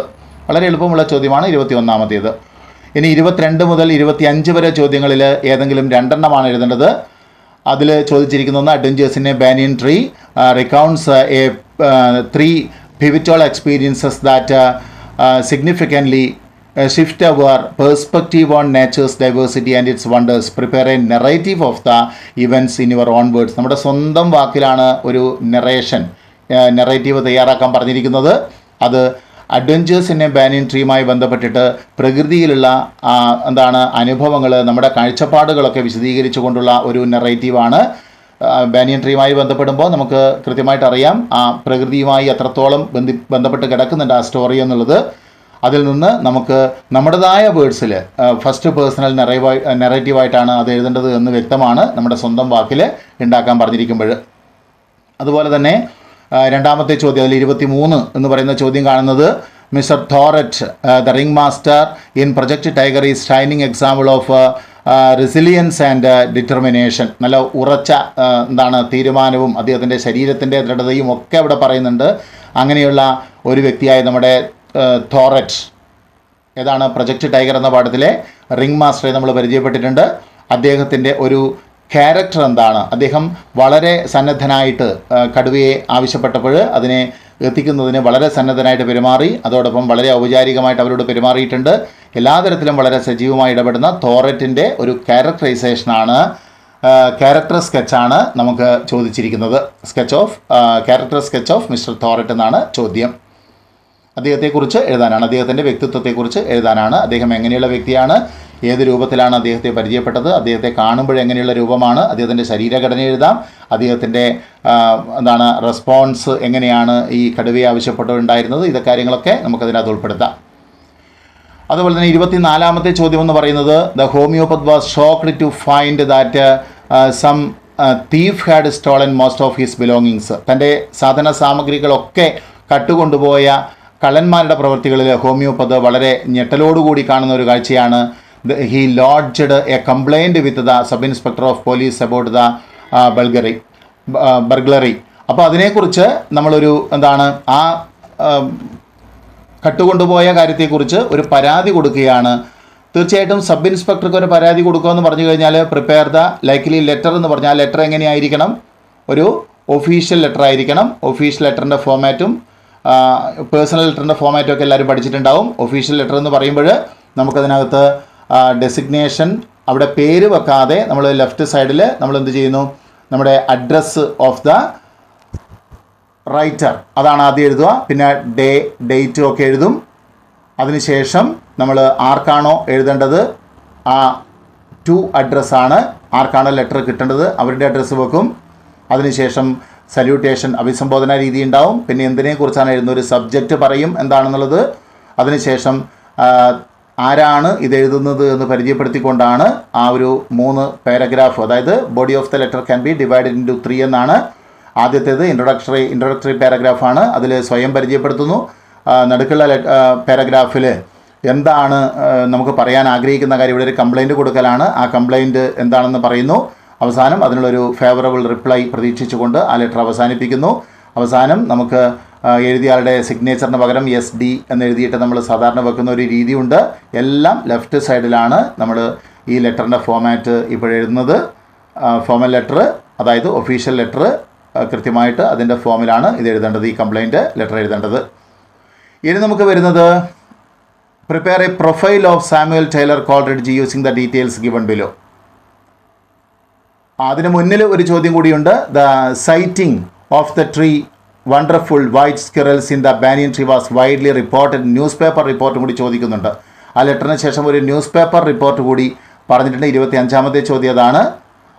വളരെ എളുപ്പമുള്ള ചോദ്യമാണ് 21ാമത്തേത്. ഇനി 22 മുതൽ 25 വരെ ചോദ്യങ്ങളിൽ ഏതെങ്കിലും 2 എണ്ണമാണ് എഴുതേണ്ടത്. അതിൽ ചോദിച്ചിരിക്കുന്ന adventures in a banyan tree recounts a 3 pivotal experiences that significantly shift our perspective on nature's diversity and its wonders. Prepare a narrative of the events in your own words. നമ്മുടെ സ്വന്തം വാക്കിലാണ് ഒരു നെറേറ്റീവ് തയ്യാറാക്കാൻ പറഞ്ഞിരിക്കുന്നത്. അത് adventures in a banyan ട്രീയുമായി ബന്ധപ്പെട്ടിട്ട് പ്രകൃതിയിലുള്ള അനുഭവങ്ങൾ, നമ്മുടെ കാഴ്ചപ്പാടുകളൊക്കെ വിശദീകരിച്ചു കൊണ്ടുള്ള ഒരു നെറേറ്റീവാണ്. ബാനിയൻ ട്രീയുമായി ബന്ധപ്പെടുമ്പോൾ നമുക്ക് കൃത്യമായിട്ട് അറിയാം ആ പ്രകൃതിയുമായി എത്രത്തോളം ബന്ധപ്പെട്ട് കിടക്കുന്നുണ്ട് ആ സ്റ്റോറി എന്നുള്ളത്. അതിൽ നിന്ന് നമുക്ക് നമ്മുടേതായ വേർഡ്സിൽ ഫസ്റ്റ് പേഴ്സണൽ നെറേറ്റീവായിട്ടാണ് അത് എഴുതേണ്ടത് എന്ന് വ്യക്തമാണ് നമ്മുടെ സ്വന്തം വാക്കിൽ ഉണ്ടാക്കാൻ പറഞ്ഞിരിക്കുമ്പോൾ. അതുപോലെ തന്നെ 2ാമത്തെ ചോദ്യം, അതിൽ 23 എന്ന് പറയുന്ന ചോദ്യം കാണുന്നത് mister Thorat the ring master in project tiger is shining example of resilience and determination. നല്ല ഉറച്ച തീരുമാനവും അദ്ദേഹത്തിൻ്റെ ശരീരത്തിൻ്റെ ദൃഢതയും ഒക്കെ അവിടെ പറയുന്നുണ്ട്. അങ്ങനെയുള്ള ഒരു വ്യക്തിയായ നമ്മുടെ തോററ്റ് പ്രൊജക്ട് ടൈഗർ എന്ന പാഠത്തിലെ റിംഗ് മാസ്റ്ററെ നമ്മൾ പരിചയപ്പെട്ടിട്ടുണ്ട്. അദ്ദേഹത്തിൻ്റെ ഒരു ക്യാരക്ടർ എന്താണ്? അദ്ദേഹം വളരെ സന്നദ്ധനായിട്ട് കടുവയെ ആവശ്യപ്പെട്ടപ്പോൾ അതിനെ എത്തിക്കുന്നതിന് വളരെ സന്നദ്ധനായിട്ട് പെരുമാറി. അതോടൊപ്പം വളരെ ഔപചാരികമായിട്ട് അവരോട് പെരുമാറിയിട്ടുണ്ട്. എല്ലാ തരത്തിലും വളരെ സജീവമായി ഇടപെടുന്ന തോററ്റിൻ്റെ ഒരു ക്യാരക്ടർ സ്കെച്ചാണ് നമുക്ക് ചോദിച്ചിരിക്കുന്നത്. ക്യാരക്ടർ സ്കെച്ച് ഓഫ് മിസ്റ്റർ തോററ്റ് എന്നാണ് ചോദ്യം. അദ്ദേഹത്തെക്കുറിച്ച് എഴുതാനാണ്, അദ്ദേഹത്തിൻ്റെ വ്യക്തിത്വത്തെക്കുറിച്ച് എഴുതാനാണ്. അദ്ദേഹം എങ്ങനെയുള്ള വ്യക്തിയാണ്, ഏത് രൂപത്തിലാണ് അദ്ദേഹത്തെ പരിചയപ്പെട്ടത്, അദ്ദേഹത്തെ കാണുമ്പോൾ എങ്ങനെയുള്ള രൂപമാണ്, അദ്ദേഹത്തിൻ്റെ ശരീരഘടന എഴുതാം, അദ്ദേഹത്തിൻ്റെ റെസ്പോൺസ് എങ്ങനെയാണ് ഈ കടുവയെ ആവശ്യപ്പെട്ടുണ്ടായിരുന്നത്, ഇതൊക്കെ കാര്യങ്ങളൊക്കെ നമുക്കതിനകത്ത് ഉൾപ്പെടുത്താം. അതുപോലെ തന്നെ 24ാമത്തെ ചോദ്യം എന്ന് പറയുന്നത് the homeopath was shocked to find that some thief had stolen most of his belongings. തൻ്റെ സാധന സാമഗ്രികളൊക്കെ കട്ടുകൊണ്ടുപോയ കള്ളന്മാരുടെ പ്രവൃത്തികളിൽ ഹോമിയോപത്ത് വളരെ ഞെട്ടലോടുകൂടി കാണുന്ന ഒരു കാഴ്ചയാണ്. He lodged A complaint with the sub inspector of police about the burglary. അപ്പോൾ അതിനെക്കുറിച്ച് നമ്മളൊരു ആ കട്ടുകൊണ്ടുപോയ കാര്യത്തെക്കുറിച്ച് ഒരു പരാതി കൊടുക്കുകയാണ്. തീർച്ചയായിട്ടും സബ് ഇൻസ്പെക്ടർക്ക് ഒരു പരാതി കൊടുക്കുമെന്ന് പറഞ്ഞു കഴിഞ്ഞാൽ പ്രിപ്പയർ ദ ലൈക്ലി ലെറ്റർ എന്ന് പറഞ്ഞാൽ ലെറ്റർ എങ്ങനെയായിരിക്കണം? ഒരു ഒഫീഷ്യൽ ലെറ്റർ ആയിരിക്കണം. ഒഫീഷ്യൽ ലെറ്ററിൻ്റെ ഫോമാറ്റും പേഴ്സണൽ ലെറ്ററിൻ്റെ ഫോമാറ്റും ഒക്കെ എല്ലാവരും പഠിച്ചിട്ടുണ്ടാവും. ഒഫീഷ്യൽ ലെറ്റർ എന്ന് പറയുമ്പോൾ നമുക്കതിനകത്ത് ഡെസിഗ്നേഷൻ, അവിടെ പേര് വെക്കാതെ നമ്മൾ ലെഫ്റ്റ് സൈഡിൽ നമ്മൾ എന്ത് ചെയ്യുന്നു, നമ്മുടെ അഡ്രസ്സ് ഓഫ് ദ റൈറ്റർ അതാണ് ആദ്യം എഴുതുക. പിന്നെ ഡേറ്റും ഒക്കെ എഴുതും. അതിനുശേഷം നമ്മൾ ആർക്കാണോ എഴുതേണ്ടത് ആ ടു അഡ്രസ്സാണ്, ആർക്കാണോ ലെറ്റർ കിട്ടേണ്ടത് അവരുടെ അഡ്രസ്സ് വെക്കും. അതിനുശേഷം സല്യൂട്ടേഷൻ, അഭിസംബോധന രീതി ഉണ്ടാവും. പിന്നെ എന്തിനെക്കുറിച്ചാണ് എഴുതുന്നത്, ഒരു സബ്ജക്റ്റ് പറയും എന്താണെന്നുള്ളത്. അതിനുശേഷം ആരാണ് ഇത് എഴുതുന്നത് എന്ന് പരിചയപ്പെടുത്തിക്കൊണ്ടാണ് ആ ഒരു 3 പാരഗ്രാഫ്, അതായത് body of the letter can be divided into 3 എന്നാണ്. ആദ്യത്തേത് ഇൻട്രൊഡക്ടറി പാരഗ്രാഫാണ്. അതിൽ സ്വയം പരിചയപ്പെടുത്തുന്നു. നടുക്കുള്ള പാരഗ്രാഫിൽ എന്താണ് നമുക്ക് പറയാൻ ആഗ്രഹിക്കുന്ന കാര്യം, ഇവിടെ ഒരു കംപ്ലൈൻറ്റ് കൊടുക്കലാണ്. ആ കംപ്ലൈൻറ്റ് എന്താണെന്ന് പറയുന്നു. അവസാനം അതിനുള്ളൊരു ഫേവറബിൾ റിപ്ലൈ പ്രതീക്ഷിച്ചുകൊണ്ട് ആ ലെറ്റർ അവസാനിപ്പിക്കുന്നു. അവസാനം നമുക്ക് എഴുതിയാളുടെ സിഗ്നേച്ചറിന് പകരം SD എന്ന് എഴുതിയിട്ട് നമ്മൾ സാധാരണ വെക്കുന്ന ഒരു രീതിയുണ്ട്. എല്ലാം ലെഫ്റ്റ് സൈഡിലാണ് നമ്മൾ ഈ ലെറ്ററിൻ്റെ ഫോമാറ്റ് ഇപ്പോഴെഴുതുന്നത്. ഫോമൽ ലെറ്റർ, അതായത് ഒഫീഷ്യൽ ലെറ്റർ കൃത്യമായിട്ട് അതിൻ്റെ ഫോമിലാണ് ഇത് എഴുതേണ്ടത്, ഈ കംപ്ലൈൻറ്റ് ലെറ്റർ എഴുതേണ്ടത്. ഇനി നമുക്ക് വരുന്നത് prepare a profile of Samuel Taylor Coleridge using the details given below. അതിന് മുന്നിൽ ഒരു ചോദ്യം കൂടിയുണ്ട്. The sighting of the tree wonderful white squirrels in the banyan tree was widely reported. News paper റിപ്പോർട്ടും കൂടി ചോദിക്കുന്നുണ്ട്. ആ ലെറ്ററിന് ശേഷം ഒരു ന്യൂസ് പേപ്പർ റിപ്പോർട്ട് കൂടി പറഞ്ഞിട്ടുണ്ട്. 25ാമത്തെ ചോദ്യം അതാണ്.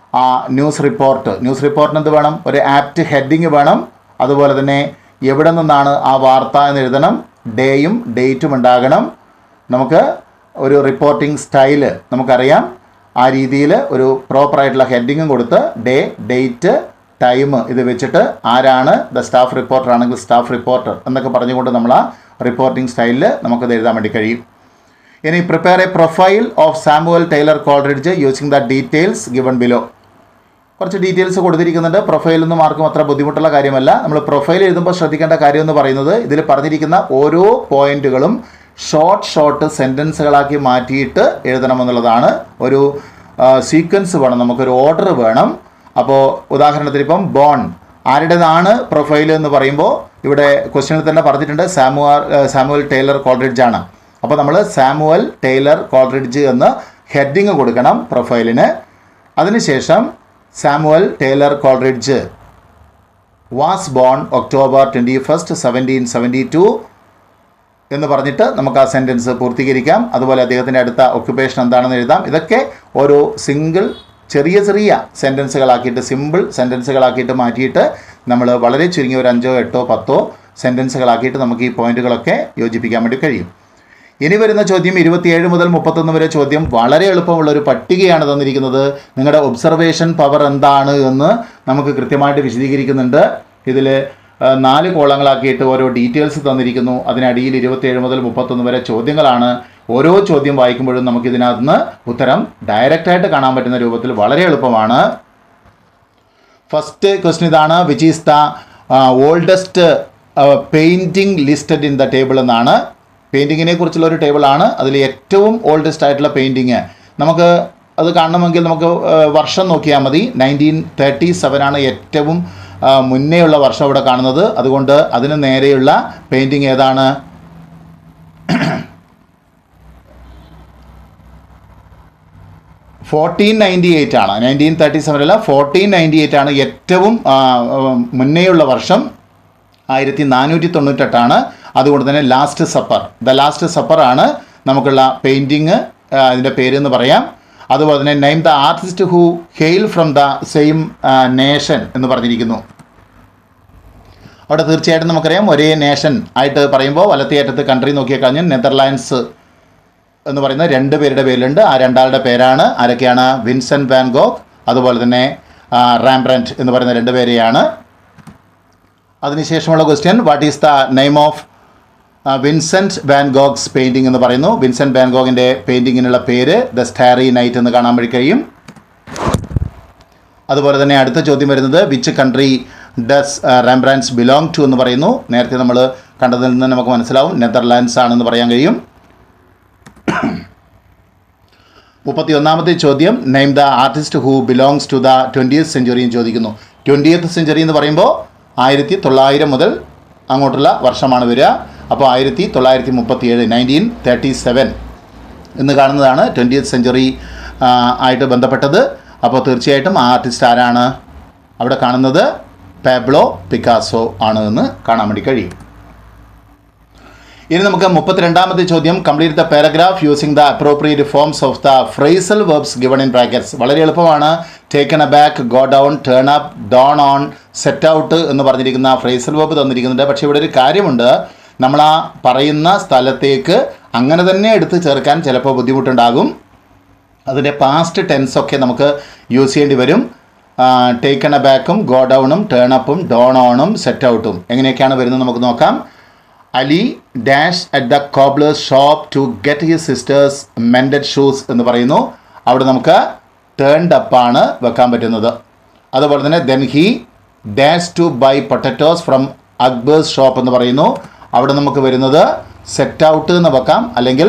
ന്യൂസ് റിപ്പോർട്ടിന് എന്ത് വേണം? ഒരു ആപ്റ്റ് ഹെഡിങ് വേണം. അതുപോലെ തന്നെ എവിടെ നിന്നാണ് ആ വാർത്ത എന്ന് എഴുതണം. ഡേയും ഡേറ്റും ഉണ്ടാകണം. നമുക്ക് ഒരു റിപ്പോർട്ടിംഗ് സ്റ്റൈല് നമുക്കറിയാം. ആ രീതിയിൽ ഒരു പ്രോപ്പറായിട്ടുള്ള ഹെഡിങ്ങും കൊടുത്ത് ഡേ, ഡേറ്റ്, ടൈം ഇത് വെച്ചിട്ട് ആരാണ് ദ സ്റ്റാഫ് റിപ്പോർട്ടർ ആണെങ്കിൽ സ്റ്റാഫ് റിപ്പോർട്ടർ എന്നൊക്കെ പറഞ്ഞുകൊണ്ട് നമ്മൾ ആ റിപ്പോർട്ടിംഗ് സ്റ്റൈലിൽ നമുക്കത് എഴുതാൻ വേണ്ടി കഴിയും. ഇനി prepare a profile of Samuel Taylor Coleridge using the details given below. കുറച്ച് ഡീറ്റെയിൽസ് കൊടുത്തിരിക്കുന്നുണ്ട്. പ്രൊഫൈലൊന്നും ആർക്കും അത്ര ബുദ്ധിമുട്ടുള്ള കാര്യമല്ല. നമ്മൾ പ്രൊഫൈൽ എഴുതുമ്പോൾ ശ്രദ്ധിക്കേണ്ട കാര്യം എന്ന് പറയുന്നത് ഇതിൽ പറഞ്ഞിരിക്കുന്ന ഓരോ പോയിന്റുകളും ഷോർട്ട് സെൻറ്റൻസുകളാക്കി മാറ്റിയിട്ട് എഴുതണമെന്നുള്ളതാണ്. ഒരു സീക്വൻസ് വേണം, നമുക്കൊരു ഓർഡർ വേണം. അപ്പോൾ ഉദാഹരണത്തിന് ഇപ്പം ബോൺ ആരുടേതാണ് പ്രൊഫൈൽ എന്ന് പറയുമ്പോൾ ഇവിടെ ക്വസ്റ്റ്യനിൽ തന്നെ പറഞ്ഞിട്ടുണ്ട് സാമുവൽ ടൈലർ കോൾറിഡ്ജ് ആണ്. അപ്പോൾ നമ്മൾ സാമുവൽ ടൈലർ കോൾറിഡ്ജ് എന്ന് ഹെഡിങ് കൊടുക്കണം പ്രൊഫൈലിന്. അതിനുശേഷം Samuel Taylor Coleridge was born October 21, 1772 എന്ന് പറഞ്ഞിട്ട് നമുക്ക് ആ സെൻറ്റൻസ് പൂർത്തീകരിക്കാം. അതുപോലെ അദ്ദേഹത്തിൻ്റെ അടുത്ത ഒക്യുപ്പേഷൻ എന്താണെന്ന് എഴുതാം. ഇതൊക്കെ ഓരോ സിംഗിൾ ചെറിയ സെൻറ്റൻസുകളാക്കിയിട്ട്, സിമ്പിൾ സെൻറ്റൻസുകളാക്കിയിട്ട് മാറ്റിയിട്ട് നമ്മൾ വളരെ ചുരുങ്ങിയ ഒരു 5, 8, 10 സെൻറ്റൻസുകളാക്കിയിട്ട് നമുക്ക് ഈ പോയിന്റുകളൊക്കെ യോജിപ്പിക്കാൻ വേണ്ടി കഴിയും. ഇനി വരുന്ന ചോദ്യം 27 മുതൽ 31 വരെ ചോദ്യം. വളരെ എളുപ്പമുള്ള ഒരു പട്ടികയാണ് തന്നിരിക്കുന്നത്. നിങ്ങളുടെ ഒബ്സർവേഷൻ പവർ എന്താണ് എന്ന് നമുക്ക് കൃത്യമായിട്ട് വിശദീകരിക്കുന്നുണ്ട്. ഇതിൽ 4 കോളങ്ങളാക്കിയിട്ട് ഓരോ ഡീറ്റെയിൽസ് തന്നിരിക്കുന്നു. അതിനടിയിൽ 27 മുതൽ 31 വരെ ചോദ്യങ്ങളാണ്. ഓരോ ചോദ്യം വായിക്കുമ്പോഴും നമുക്കിതിനകത്ത് നിന്ന് ഉത്തരം ഡയറക്റ്റായിട്ട് കാണാൻ പറ്റുന്ന രൂപത്തിൽ വളരെ എളുപ്പമാണ്. ഫസ്റ്റ് ക്വസ്റ്റ്യൻ ഇതാണ്. Which is the oldest painting listed in the table എന്നാണ്. പെയിൻറ്റിങ്ങിനെ കുറിച്ചുള്ള ഒരു ടേബിളാണ്. അതിൽ ഏറ്റവും ഓൾഡസ്റ്റ് ആയിട്ടുള്ള പെയിൻറ്റിങ് നമുക്ക് അത് കാണണമെങ്കിൽ നമുക്ക് വർഷം നോക്കിയാൽ മതി. 1937 ആണ് ഏറ്റവും മുന്നേയുള്ള വർഷം ഇവിടെ കാണുന്നത്. അതുകൊണ്ട് അതിന് നേരെയുള്ള പെയിൻറ്റിങ് ഏതാണ്? 1498 ആണ്. 1937 അല്ല, 1498 ആണ് ഏറ്റവും മുന്നേയുള്ള വർഷം. 1498 ആണ്. അതുകൊണ്ട് തന്നെ ദ ലാസ്റ്റ് സപ്പർ ആണ് നമുക്കുള്ള പെയിൻറ്റിങ്. അതിൻ്റെ പേരെന്ന് പറയാം. അതുപോലെ തന്നെ name the artist who hail from the same nation എന്ന് പറഞ്ഞിരിക്കുന്നു. അവിടെ തീർച്ചയായിട്ടും നമുക്കറിയാം ഒരേ നേഷൻ ആയിട്ട് പറയുമ്പോൾ വലത്തേ അറ്റത്ത് കൺട്രി നോക്കിയാൽ കഴിഞ്ഞാൽ നെതർലാൻഡ്സ് എന്ന് പറയുന്ന 2 പേരുടെ പേരിലുണ്ട്. ആ 2 ആളുടെ പേരാണ് ആരൊക്കെയാണ്? വിൻസെൻ്റ് വാൻ ഗോഗ്, അതുപോലെ തന്നെ റാംബ്രൻറ്റ് എന്ന് പറയുന്ന 2 പേരെയാണ്. അതിനുശേഷമുള്ള question, what is the name of Vincent van Gogh's painting എന്ന് പറയുന്നു. വിൻസെൻ്റ് വാൻ ഗോഗിൻ്റെ പെയിൻറ്റിങ്ങിനുള്ള പേര് ദ സ്റ്റാറി നൈറ്റ് എന്ന് കാണാൻ വേണ്ടി കഴിയും. അതുപോലെ തന്നെ അടുത്ത ചോദ്യം വരുന്നത്, which country does Rembrandt's belong to എന്ന് പറയുന്നു. നേരത്തെ നമ്മൾ കണ്ടതിൽ നിന്ന് നമുക്ക് മനസ്സിലാവും നെതർലാൻഡ്സ് ആണെന്ന് പറയാൻ കഴിയും. 31ാമത്തെ ചോദ്യം, name the artist who belongs to the 20th century ചോദിക്കുന്നു. 20th century എന്ന് പറയുമ്പോൾ 1900 മുതൽ അങ്ങോട്ടുള്ള വർഷമാണ് വരിക. അപ്പോൾ 1937 1937 എന്ന് കാണുന്നതാണ് 20th century ആയിട്ട് ബന്ധപ്പെട്ടത്. അപ്പോൾ തീർച്ചയായിട്ടും ആ ആർട്ടിസ്റ്റ് ആരാണ്? അവിടെ കാണുന്നത് പാബ്ലോ പിക്കാസോ ആണ് എന്ന് കാണാൻ വേണ്ടി കഴിയും. ഇനി നമുക്ക് 32ാമത്തെ ചോദ്യം, complete the paragraph using the appropriate forms of the phrasal verbs given in brackets. വളരെ എളുപ്പമാണ്. Taken aback, go down, turn up, dawn on, set out എന്ന് പറഞ്ഞിരിക്കുന്ന ഫ്രേസൽ വെർബ് തന്നിരിക്കുന്നുണ്ട്. പക്ഷേ ഇവിടെ ഒരു കാര്യമുണ്ട്. നമ്മൾ ആ പറയുന്ന സ്ഥലത്തേക്ക് അങ്ങനെ തന്നെ എടുത്ത് ചേർക്കാൻ ചിലപ്പോൾ ബുദ്ധിമുട്ടുണ്ടാകും. അതിൻ്റെ പാസ്റ്റ് ടെൻസൊക്കെ നമുക്ക് യൂസ് ചെയ്യേണ്ടി വരും. ടേക്കൺ അബാക്കും ഗോ ഡൗണും ടേൺ അപ്പും ഡോൺ ഓണും സെറ്റ് ഔട്ടും എങ്ങനെയൊക്കെയാണ് വരുന്നത് നമുക്ക് നോക്കാം. Ali dash at the cobbler's shop to get his sister's mended shoes എന്ന് പറയുന്നു. അവിടെ നമുക്ക് ടേൺഡ് അപ്പാണ് വെക്കാൻ പറ്റുന്നത്. അതുപോലെ തന്നെ then he dash to buy potatoes from Akbar's shop എന്ന് പറയുന്നു. അവിടെ നമുക്ക് വരുന്നത് സെറ്റ് ഔട്ട് എന്ന് വെക്കാം, അല്ലെങ്കിൽ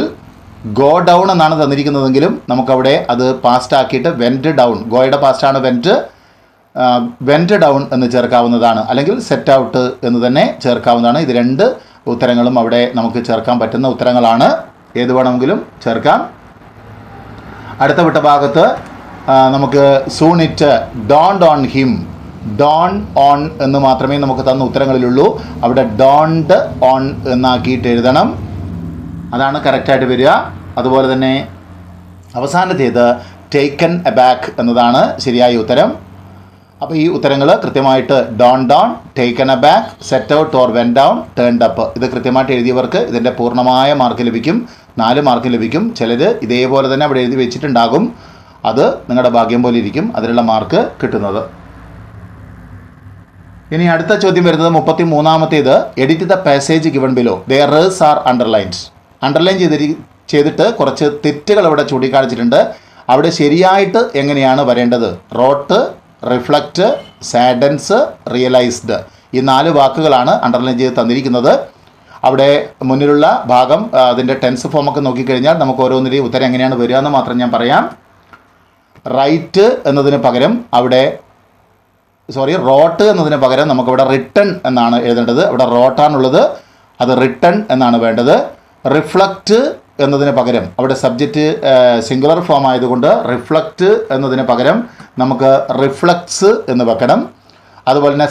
ഗോ ഡൗൺ എന്നാണ് തന്നിരിക്കുന്നതെങ്കിലും നമുക്കവിടെ അത് പാസ്റ്റ് ആക്കിയിട്ട് വെൻറ്റ് ഡൗൺ, ഗോയുടെ പാസ്റ്റാണ് വെൻറ്റ് ഡൗൺ എന്ന് ചേർക്കാവുന്നതാണ്, അല്ലെങ്കിൽ സെറ്റ് ഔട്ട് എന്ന് തന്നെ ചേർക്കാവുന്നതാണ്. ഇത് 2 ഉത്തരങ്ങളും അവിടെ നമുക്ക് ചേർക്കാൻ പറ്റുന്ന ഉത്തരങ്ങളാണ്. ഏത് വേണമെങ്കിലും ചേർക്കാം. അടുത്ത വിട്ട ഭാഗത്ത് നമുക്ക് soon it dawned on him, dawn on എന്ന് മാത്രമേ നമുക്ക് തന്ന ഉത്തരങ്ങളിലുള്ളൂ. അവിടെ ഡോണ്ട് ഓൺ എന്നാക്കിയിട്ട് എഴുതണം. അതാണ് കറക്റ്റായിട്ട് വരിക. അതുപോലെ തന്നെ അവസാനത്തേത് ടേക്കൺ അബാക്ക് എന്നതാണ് ശരിയായ ഉത്തരം. അപ്പോൾ ഈ ഉത്തരങ്ങൾ കൃത്യമായിട്ട് dawn down, taken aback, set out or went down, turned up ഇത് കൃത്യമായിട്ട് എഴുതിയവർക്ക് ഇതിൻ്റെ പൂർണ്ണമായ മാർക്ക് ലഭിക്കും, 4 മാർക്ക് ലഭിക്കും. ചിലർ ഇതേപോലെ തന്നെ അവിടെ എഴുതി വെച്ചിട്ടുണ്ടാകും, അത് നിങ്ങളുടെ ഭാഗ്യം പോലെ ഇരിക്കും അതിനുള്ള മാർക്ക് കിട്ടുന്നത്. ഇനി അടുത്ത ചോദ്യം വരുന്നത് 33ാമത്തേത്. Edit the passage given below, there is are underlines. Underline ചെയ്തിട്ട് കുറച്ച് തെറ്റുകൾ ഇവിടെ ചൂണ്ടിക്കാണിച്ചിട്ടുണ്ട്. അവിടെ ശരിയായിട്ട് എങ്ങനെയാണ് വരേണ്ടത്? റോട്ട്, റിഫ്ലക്റ്റ്, സാഡൻസ്, റിയലൈസ്ഡ് ഈ 4 വാക്കുകളാണ് അണ്ടർലൈൻ ചെയ്ത് തന്നിരിക്കുന്നത്. അവിടെ മുന്നിലുള്ള ഭാഗം അതിൻ്റെ ടെൻസ് ഫോമൊക്കെ നോക്കിക്കഴിഞ്ഞാൽ നമുക്ക് ഓരോന്നിൻ്റെയും ഉത്തരം എങ്ങനെയാണ് വരിക എന്ന് മാത്രം ഞാൻ പറയാം. റൈറ്റ് എന്നതിന് പകരം റോട്ട് എന്നതിന് പകരം നമുക്കിവിടെ റിട്ടൺ എന്നാണ് എഴുതേണ്ടത്. അവിടെ റോട്ടാണുള്ളത്, അത് റിട്ടൺ എന്നാണ് വേണ്ടത്. റിഫ്ലക്റ്റ് എന്നതിന് പകരം അവിടെ സബ്ജക്റ്റ് സിംഗുലർ ഫോം ആയതുകൊണ്ട് റിഫ്ലക്റ്റ് എന്നതിന് പകരം നമുക്ക് റിഫ്ലക്ട്സ് എന്ന് വെക്കണം. അതുപോലെ തന്നെ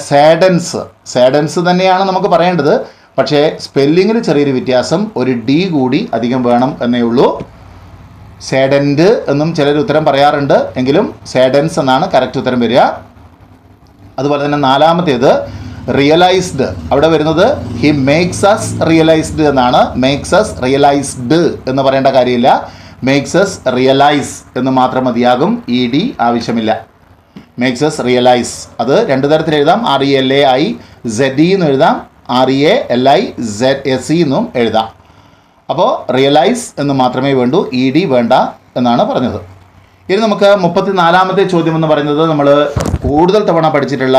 സാഡൻസ് തന്നെയാണ് നമുക്ക് പറയേണ്ടത്, പക്ഷേ സ്പെല്ലിങ്ങിൽ ചെറിയൊരു വ്യത്യാസം, ഒരു ഡി കൂടി അധികം വേണം എന്നേ ഉള്ളൂ. സാഡൻഡ് എന്നും ചിലർ ഉത്തരം പറയാറുണ്ട്, എങ്കിലും സാഡൻസ് എന്നാണ് കറക്റ്റ് ഉത്തരം വരിക. അതുപോലെ തന്നെ 4ാമത്തേത് റിയലൈസ്ഡ്. അവിടെ വരുന്നത് ഹി മേക്സ് അസ് റിയലൈസ്ഡ് എന്നാണ്. മേക്സ് അസ് റിയലൈസ്ഡ് എന്ന് പറയേണ്ട കാര്യമില്ല, മേക്സ് അസ് റിയലൈസ് എന്ന് മാത്രം മതിയാകും, ED ആവശ്യമില്ല. മേക്സ് അസ് റിയലൈസ് അത് 2 തരത്തിൽ എഴുതാം, RELAIZE എന്ന് എഴുതാം, RELIZE എന്നും എഴുതാം. അപ്പോൾ റിയലൈസ് എന്ന് മാത്രമേ വേണ്ടൂ, ED വേണ്ട എന്നാണ് പറഞ്ഞത്. ഇനി നമുക്ക് 34ാമത്തെ ചോദ്യം എന്ന് പറയുന്നത് നമ്മൾ കൂടുതൽ തവണ പഠിച്ചിട്ടുള്ള,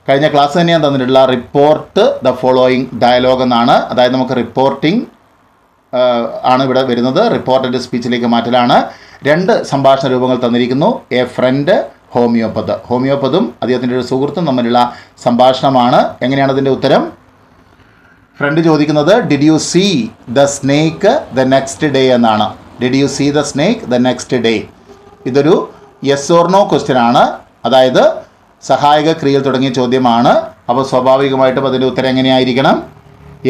കഴിഞ്ഞ ക്ലാസ് തന്നെ ഞാൻ തന്നിട്ടുള്ള റിപ്പോർട്ട് ദ ഫോളോയിങ് ഡയലോഗ് എന്നാണ്. അതായത് നമുക്ക് റിപ്പോർട്ടിംഗ് ആണ് ഇവിടെ വരുന്നത്, റിപ്പോർട്ടഡ് സ്പീച്ചിലേക്ക് മാറ്റലാണ്. 2 സംഭാഷണ രൂപങ്ങൾ തന്നിരിക്കുന്നു. എ ഫ്രണ്ട്, ഹോമിയോപ്പതും അദ്ദേഹത്തിൻ്റെ ഒരു സുഹൃത്തും തമ്മിലുള്ള സംഭാഷണമാണ്. എങ്ങനെയാണ് അതിൻ്റെ ഉത്തരം? ഫ്രണ്ട് ചോദിക്കുന്നത് did you see the snake the next day എന്നാണ്. Did you see the snake the next day ഇതൊരു യെസ് ഓർ നോ ക്വസ്റ്റ്യൻ ആണ്, അതായത് സഹായക ക്രിയയിൽ തുടങ്ങിയ ചോദ്യമാണ്. അപ്പോൾ സ്വാഭാവികമായിട്ടും അതിൻ്റെ ഉത്തരം എങ്ങനെയായിരിക്കണം?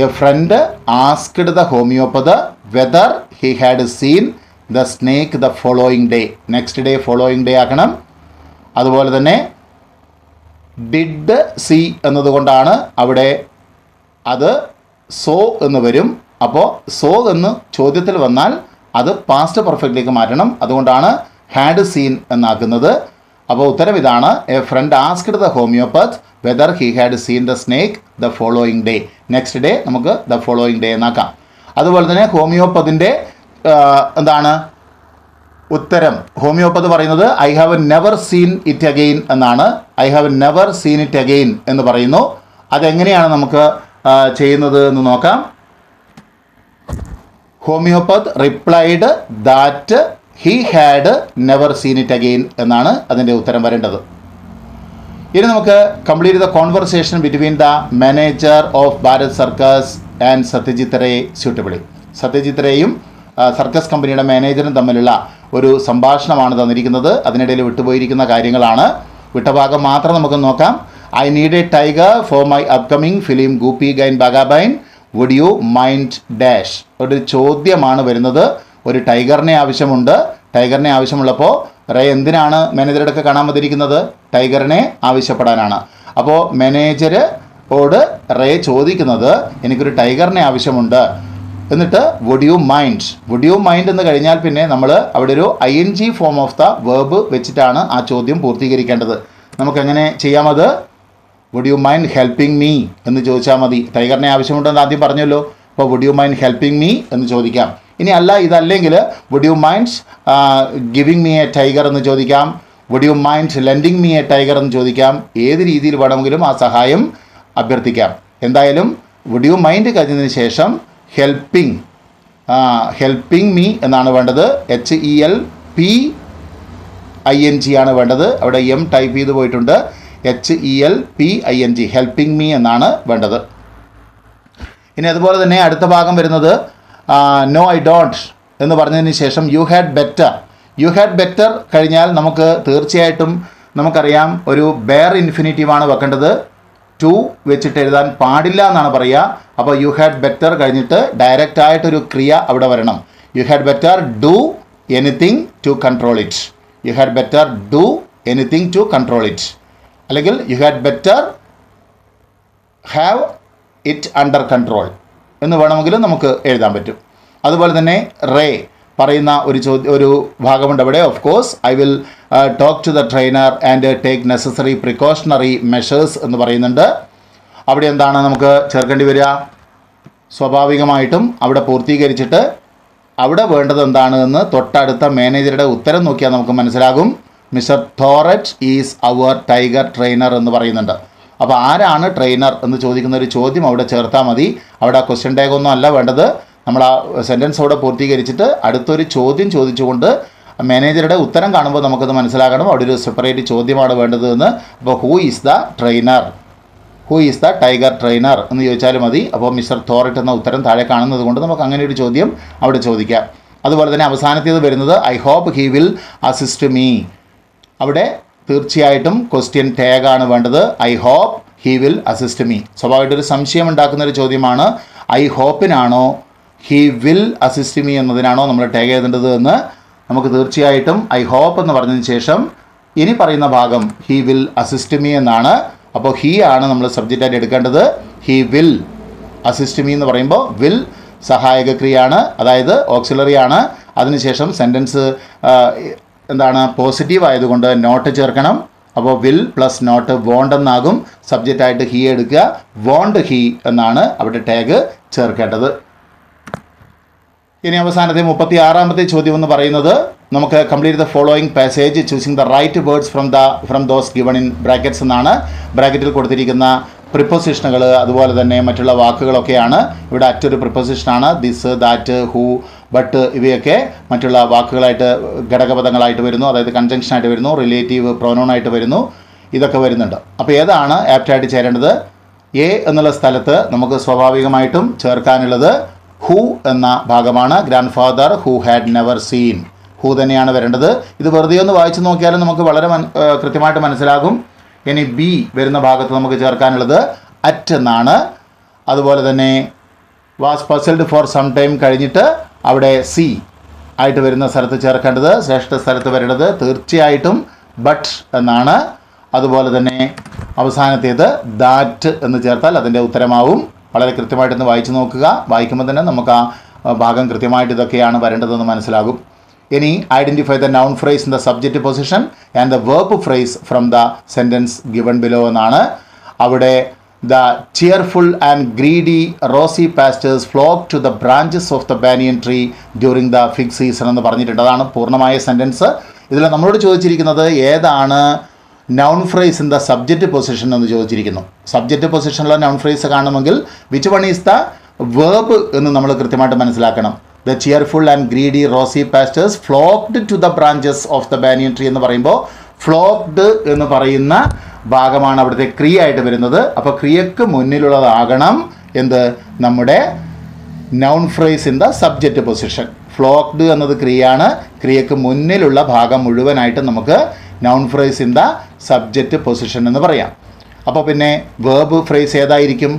A friend asked the ഹോമിയോപ്പത് whether he had seen the snake the following day, next day following day ആക്കണം. അതുപോലെ തന്നെ ഡിഡ് സീ എന്നതുകൊണ്ടാണ് അവിടെ അത് സോ എന്ന് വരും. അപ്പോൾ സോ എന്ന് ചോദ്യത്തിൽ വന്നാൽ അത് പാസ്റ്റ് പെർഫെക്റ്റിലേക്ക് മാറ്റണം, അതുകൊണ്ടാണ് ഹാഡ് സീൻ എന്നാക്കുന്നത്. അപ്പോൾ ഉത്തരം ഇതാണ്, a friend asked the homeopath whether he had seen the snake the following day. Next day നമുക്ക് ദ ഫോളോയിങ് ഡേ എന്നാക്കാം. അതുപോലെ തന്നെ ഹോമിയോപ്പതിൻ്റെ എന്താണ് ഉത്തരം? ഹോമിയോപ്പത് പറയുന്നത് I have never seen it again എന്നാണ്. I have never seen it again എന്ന് പറയുന്നു. അതെങ്ങനെയാണ് നമുക്ക് ചെയ്യുന്നത് എന്ന് നോക്കാം. Homeopath replied that he had never seen it again എന്നാണ് അതിൻ്റെ ഉത്തരം വരേണ്ടത്. ഇനി നമുക്ക് complete the conversation between the manager of Bharat circus and Satyajit Ray suitably. Satyajit റേയും സർക്കസ് കമ്പനിയുടെ മാനേജറും തമ്മിലുള്ള ഒരു സംഭാഷണമാണ് തന്നിരിക്കുന്നത്. അതിനിടയിൽ വിട്ടുപോയിരിക്കുന്ന കാര്യങ്ങളാണ്. വിട്ട ഭാഗം മാത്രം നമുക്ക് നോക്കാം. I need a tiger for my upcoming film Goopy Gyne Bagha Byne, would you mind dash. ഒരു ചോദ്യമാണ് വരുന്നത്. ഒരു ടൈഗറിനെ ആവശ്യമുണ്ട്. ടൈഗറിനെ ആവശ്യമുള്ളപ്പോൾ റേ എന്തിനാണ് മാനേജറുടെ കാണാൻ വന്നിരിക്കുന്നത്? ടൈഗറിനെ ആവശ്യപ്പെടാനാണ്. അപ്പോൾ മാനേജരോട് റേ ചോദിക്കുന്നത് എനിക്കൊരു ടൈഗറിനെ ആവശ്യമുണ്ട്. എന്നിട്ട് വുഡ് യു മൈൻഡ് എന്ന് കഴിഞ്ഞാൽ പിന്നെ നമ്മൾ അവിടെ ഒരു ING form of the verb വെച്ചിട്ടാണ് ആ ചോദ്യം പൂർത്തീകരിക്കേണ്ടത്. നമുക്കെങ്ങനെ ചെയ്യാമത്? Would you mind helping me എന്ന് ചോദിച്ചാൽ മതി. ടൈഗറിനെ ആവശ്യമുണ്ടെന്ന് ആദ്യം പറഞ്ഞല്ലോ, അപ്പോൾ would you mind helping me എന്ന് ചോദിക്കാം. ഇനി അല്ല ഇതല്ലെങ്കിൽ would you mind giving me a tiger എന്ന് ചോദിക്കാം. Would you mind lending me a tiger എന്ന് ചോദിക്കാം. ഏത് രീതിയിൽ വേണമെങ്കിലും ആ സഹായം അഭ്യർത്ഥിക്കാം. എന്തായാലും വുഡ് യു മൈൻഡ് കഴിഞ്ഞതിന് ശേഷം ഹെൽപ്പിംഗ് മീ എന്നാണ് വേണ്ടത്. HELPING ആണ് വേണ്ടത്. അവിടെ M ടൈപ്പ് ചെയ്ത് പോയിട്ടുണ്ട്. HELPING ഹെൽപ്പിംഗ് മീ എന്നാണ് വേണ്ടത്. ഇനി അതുപോലെ തന്നെ അടുത്ത ഭാഗം വരുന്നത് നോ ഐ ഡോണ്ട് എന്ന് പറഞ്ഞതിന് ശേഷം യു ഹാഡ് ബെറ്റർ കഴിഞ്ഞാൽ നമുക്ക് തീർച്ചയായിട്ടും നമുക്കറിയാം ഒരു ബെയർ ഇൻഫിനിറ്റീവാണ് വെക്കേണ്ടത്. ടു വെച്ചിട്ട് എഴുതാൻ പാടില്ല എന്നാണ് പറയുക. അപ്പോൾ യു ഹാഡ് ബെറ്റർ കഴിഞ്ഞിട്ട് ഡയറക്റ്റ് ആയിട്ടൊരു ക്രിയ അവിടെ വരണം. You had better do anything to control it. You had better do anything to control it, അല്ലെങ്കിൽ you had better have it under control എന്ന് വേണമെങ്കിൽ നമുക്ക് എഴുതാൻ പറ്റും. അതുപോലെ തന്നെ റേ പറയുന്ന ഒരു ഭാഗമുണ്ട് അവിടെ. Of course I will talk to the trainer and take necessary precautionary measures എന്ന് പറയുന്നുണ്ട്. അവിടെ എന്താണ് നമുക്ക് ചേർക്കേണ്ടി വരിക? സ്വാഭാവികമായിട്ടും അവിടെ പൂർത്തീകരിച്ചിട്ട് അവിടെ വേണ്ടത് എന്താണ് എന്ന് തൊട്ടടുത്ത മാനേജറുടെ ഉത്തരം നോക്കിയാൽ നമുക്ക് മനസ്സിലാകും. Mister Thorat is our tiger trainer എന്ന് പറയുന്നുണ്ട്. അപ്പോൾ ആരാണ് ട്രെയിനർ എന്ന് ചോദിക്കുന്ന ഒരു ചോദ്യം അവിടെ ചേർത്താൽ മതി. അവിടെ ക്വസ്റ്റ്യൻ ടാഗ് ഒന്നും അല്ല വേണ്ടത്. നമ്മൾ ആ സെൻറ്റൻസ് അവിടെ പൂർത്തീകരിച്ചിട്ട് അടുത്തൊരു ചോദ്യം ചോദിച്ചുകൊണ്ട് മാനേജറുടെ ഉത്തരം കാണുമ്പോൾ നമുക്കത് മനസ്സിലാക്കണം അവിടെ ഒരു സെപ്പറേറ്റ് ചോദ്യമാണ് വേണ്ടത് എന്ന്. അപ്പോൾ who is the trainer, who is the tiger trainer എന്ന് ചോദിച്ചാലും മതി. അപ്പോൾ മിസ്റ്റർ തോററ്റ് എന്ന ഉത്തരം താഴെ കാണുന്നത് കൊണ്ട് നമുക്ക് അങ്ങനെ ഒരു ചോദ്യം അവിടെ ചോദിക്കാം. അതുപോലെ തന്നെ അവസാനത്തേത് വരുന്നത് I hope he will assist me. അവിടെ തീർച്ചയായിട്ടും ക്വസ്റ്റ്യൻ ടാഗാണ് വേണ്ടത്. I hope he will assist me. സ്വാഭാവികമായിട്ടൊരു സംശയം ഉണ്ടാക്കുന്നൊരു ചോദ്യമാണ്. ഐ ഹോപ്പിനാണോ ഹി വിൽ അസിസ്റ്റ് മീ എന്നതിനാണോ നമ്മൾ ടാഗ് ചെയ്തേണ്ടത് എന്ന്. നമുക്ക് തീർച്ചയായിട്ടും ഐ ഹോപ്പ് എന്ന് പറഞ്ഞതിന് ശേഷം ഇനി പറയുന്ന ഭാഗം ഹി വിൽ അസിസ്റ്റ് മീ എന്നാണ്. അപ്പോൾ ഹി ആണ് നമ്മൾ സബ്ജക്റ്റായിട്ട് എടുക്കേണ്ടത്. ഹി വിൽ അസിസ്റ്റ് മീ എന്ന് പറയുമ്പോൾ വിൽ സഹായക ക്രിയയാണ്, അതായത് ഓക്സിലറി ആണ്. അതിനുശേഷം സെൻറ്റൻസ് എന്താണ് പോസിറ്റീവ് ആയതുകൊണ്ട് നോട്ട് ചേർക്കണം. അപ്പോൾ വിൽ പ്ലസ് നോട്ട് വോണ്ട് എന്നാകും. സബ്ജക്റ്റായിട്ട് ഹി എടുക്കുക, വോണ്ട് ഹി എന്നാണ് അവിടെ ടാഗ് ചേർക്കേണ്ടത്. ഇനി അവസാനത്തെ 36ാമത്തെ ചോദ്യം എന്ന് പറയുന്നത് നമുക്ക് complete the following passage choosing the right words from those given in brackets എന്നാണ്. ബ്രാക്കറ്റിൽ കൊടുത്തിരിക്കുന്ന പ്രിപ്പോസിഷനുകൾ അതുപോലെ തന്നെ മറ്റുള്ള വാക്കുകളൊക്കെയാണ്. ഇവിടെ അറ്റൊരു പ്രിപ്പോസിഷനാണ്. ദിസ്, ദാറ്റ്, ഹൂ, ബട്ട് ഇവയൊക്കെ മറ്റുള്ള വാക്കുകളായിട്ട് ഘടകപദങ്ങളായിട്ട് വരുന്നു, അതായത് കൺജങ്ഷനായിട്ട് വരുന്നു, റിലേറ്റീവ് പ്രോനൗണായിട്ട് വരുന്നു, ഇതൊക്കെ വരുന്നുണ്ട്. അപ്പോൾ ഏതാണ് ആപ്റ്റായിട്ട് ചേരേണ്ടത്? എ എന്നുള്ള സ്ഥലത്ത് നമുക്ക് സ്വാഭാവികമായിട്ടും ചേർക്കാനുള്ളത് ഹൂ എന്ന ഭാഗമാണ്. Grand father who had never scene, who തന്നെയാണ് വരേണ്ടത്. ഇത് വെറുതെ ഒന്ന് വായിച്ചു നോക്കിയാലും നമുക്ക് വളരെ കൃത്യമായിട്ട് മനസ്സിലാകും. ഇനി ബി വരുന്ന ഭാഗത്ത് നമുക്ക് ചേർക്കാനുള്ളത് അറ്റ് എന്നാണ്. അതുപോലെ തന്നെ was puzzled for some time കഴിഞ്ഞിട്ട് അവിടെ സി ആയിട്ട് വരുന്ന സ്ഥലത്ത് ചേർക്കേണ്ടത്, ശ്രേഷ്ഠ സ്ഥലത്ത് വരേണ്ടത് തീർച്ചയായിട്ടും ബട്ട് എന്നാണ്. അതുപോലെ തന്നെ അവസാനത്തേത് ദാറ്റ് എന്ന് ചേർത്താൽ അതിൻ്റെ ഉത്തരമാവും. വളരെ കൃത്യമായിട്ടൊന്ന് വായിച്ചു നോക്കുക. വായിക്കുമ്പോൾ തന്നെ നമുക്ക് ആ ഭാഗം കൃത്യമായിട്ട് ഇതൊക്കെയാണ് വരേണ്ടതെന്ന് മനസ്സിലാകും. ഇനി identify the noun phrase in the subject position and the verb phrase from the sentence given below എന്നാണ്. അവിടെ the cheerful and greedy rosy pastors flock to the branches of the banyan tree during the fig season എന്ന് പറഞ്ഞിട്ടുണ്ട്. അതാണ് പൂർണ്ണമായ sentence. ഇതിൽ നമ്മളോട് ചോദിച്ചിരിക്കുന്നത് ഏതാണ് noun phrase in the subject position എന്ന് ചോദിച്ചിരിക്കുന്നു. സബ്ജക്റ്റ് പൊസിഷനിലുള്ള നൗൺ ഫ്രേസ് കാണുമെങ്കിൽ which one is the verb എന്ന് നമ്മൾ കൃത്യമായിട്ട് മനസ്സിലാക്കണം. The cheerful and greedy rosy pastors flocked to the branches of the banyan tree എന്ന് പറയുമ്പോൾ ഫ്ലോക്ക്ഡ് എന്ന് പറയുന്ന ഭാഗമാണ് അവിടുത്തെ ക്രിയ ആയിട്ട് വരുന്നത്. അപ്പോൾ ക്രിയക്ക് മുന്നിലുള്ളതാകണം എന്ത്? നമ്മുടെ noun phrase in the subject position. Flocked എന്നത് ക്രിയയാണ്. ക്രിയക്ക് മുന്നിലുള്ള ഭാഗം മുഴുവനായിട്ട് നമുക്ക് noun phrase in the subject position എന്ന് പറയാം. അപ്പോൾ പിന്നെ വേർബ് ഫ്രേസ് ഏതായിരിക്കും?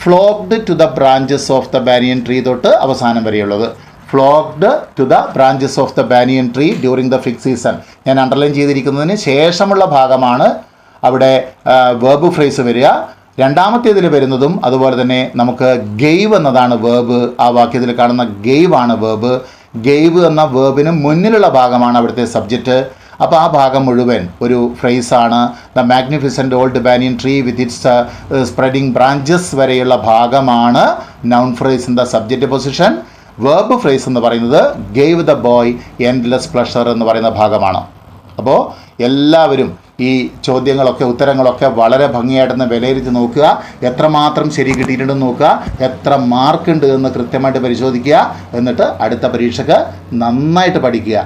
Flocked to the branches of the banyan tree തൊട്ട് അവസാനം വരെയുള്ളത്. Flocked to the branches of the banyan tree during the fig season. ഞാൻ അണ്ടർലൈൻ ചെയ്തിരിക്കുന്നതിന് ശേഷമുള്ള ഭാഗമാണ് അവിടെ വേർബ് ഫ്രേസ് വരിക. രണ്ടാമത്തേതിൽ വരുന്നതും അതുപോലെ തന്നെ നമുക്ക് ഗെയ്വ് എന്നതാണ് വേർബ്. ആ വാക്യത്തിൽ കാണുന്ന ഗെയ്വ് ആണ് വേർബ്. ഗെയ്വ് എന്ന വേർബിന് മുന്നിലുള്ള ഭാഗമാണ് അവിടുത്തെ സബ്ജക്റ്റ്. അപ്പോൾ ആ ഭാഗം മുഴുവൻ ഒരു ഫ്രേസാണ്. The magnificent old banyan tree with its spreading branches വരെയുള്ള ഭാഗമാണ് noun phrase in the subject position. Verb phrase എന്ന് പറയുന്നത് gave the boy endless pleasure എന്ന് പറയുന്ന ഭാഗമാണ്. അപ്പോൾ എല്ലാവരും ഈ ചോദ്യങ്ങളൊക്കെ ഉത്തരങ്ങളൊക്കെ വളരെ ഭംഗിയായിട്ടൊന്ന് വിലയിരുത്തി നോക്കുക. എത്രമാത്രം ശരി കിട്ടിയിട്ടുണ്ടെന്ന് നോക്കുക, എത്ര മാർക്കുണ്ട് എന്ന് കൃത്യമായിട്ട് പരിശോധിക്കുക. എന്നിട്ട് അടുത്ത പരീക്ഷയ്ക്ക് നന്നായിട്ട് പഠിക്കുക.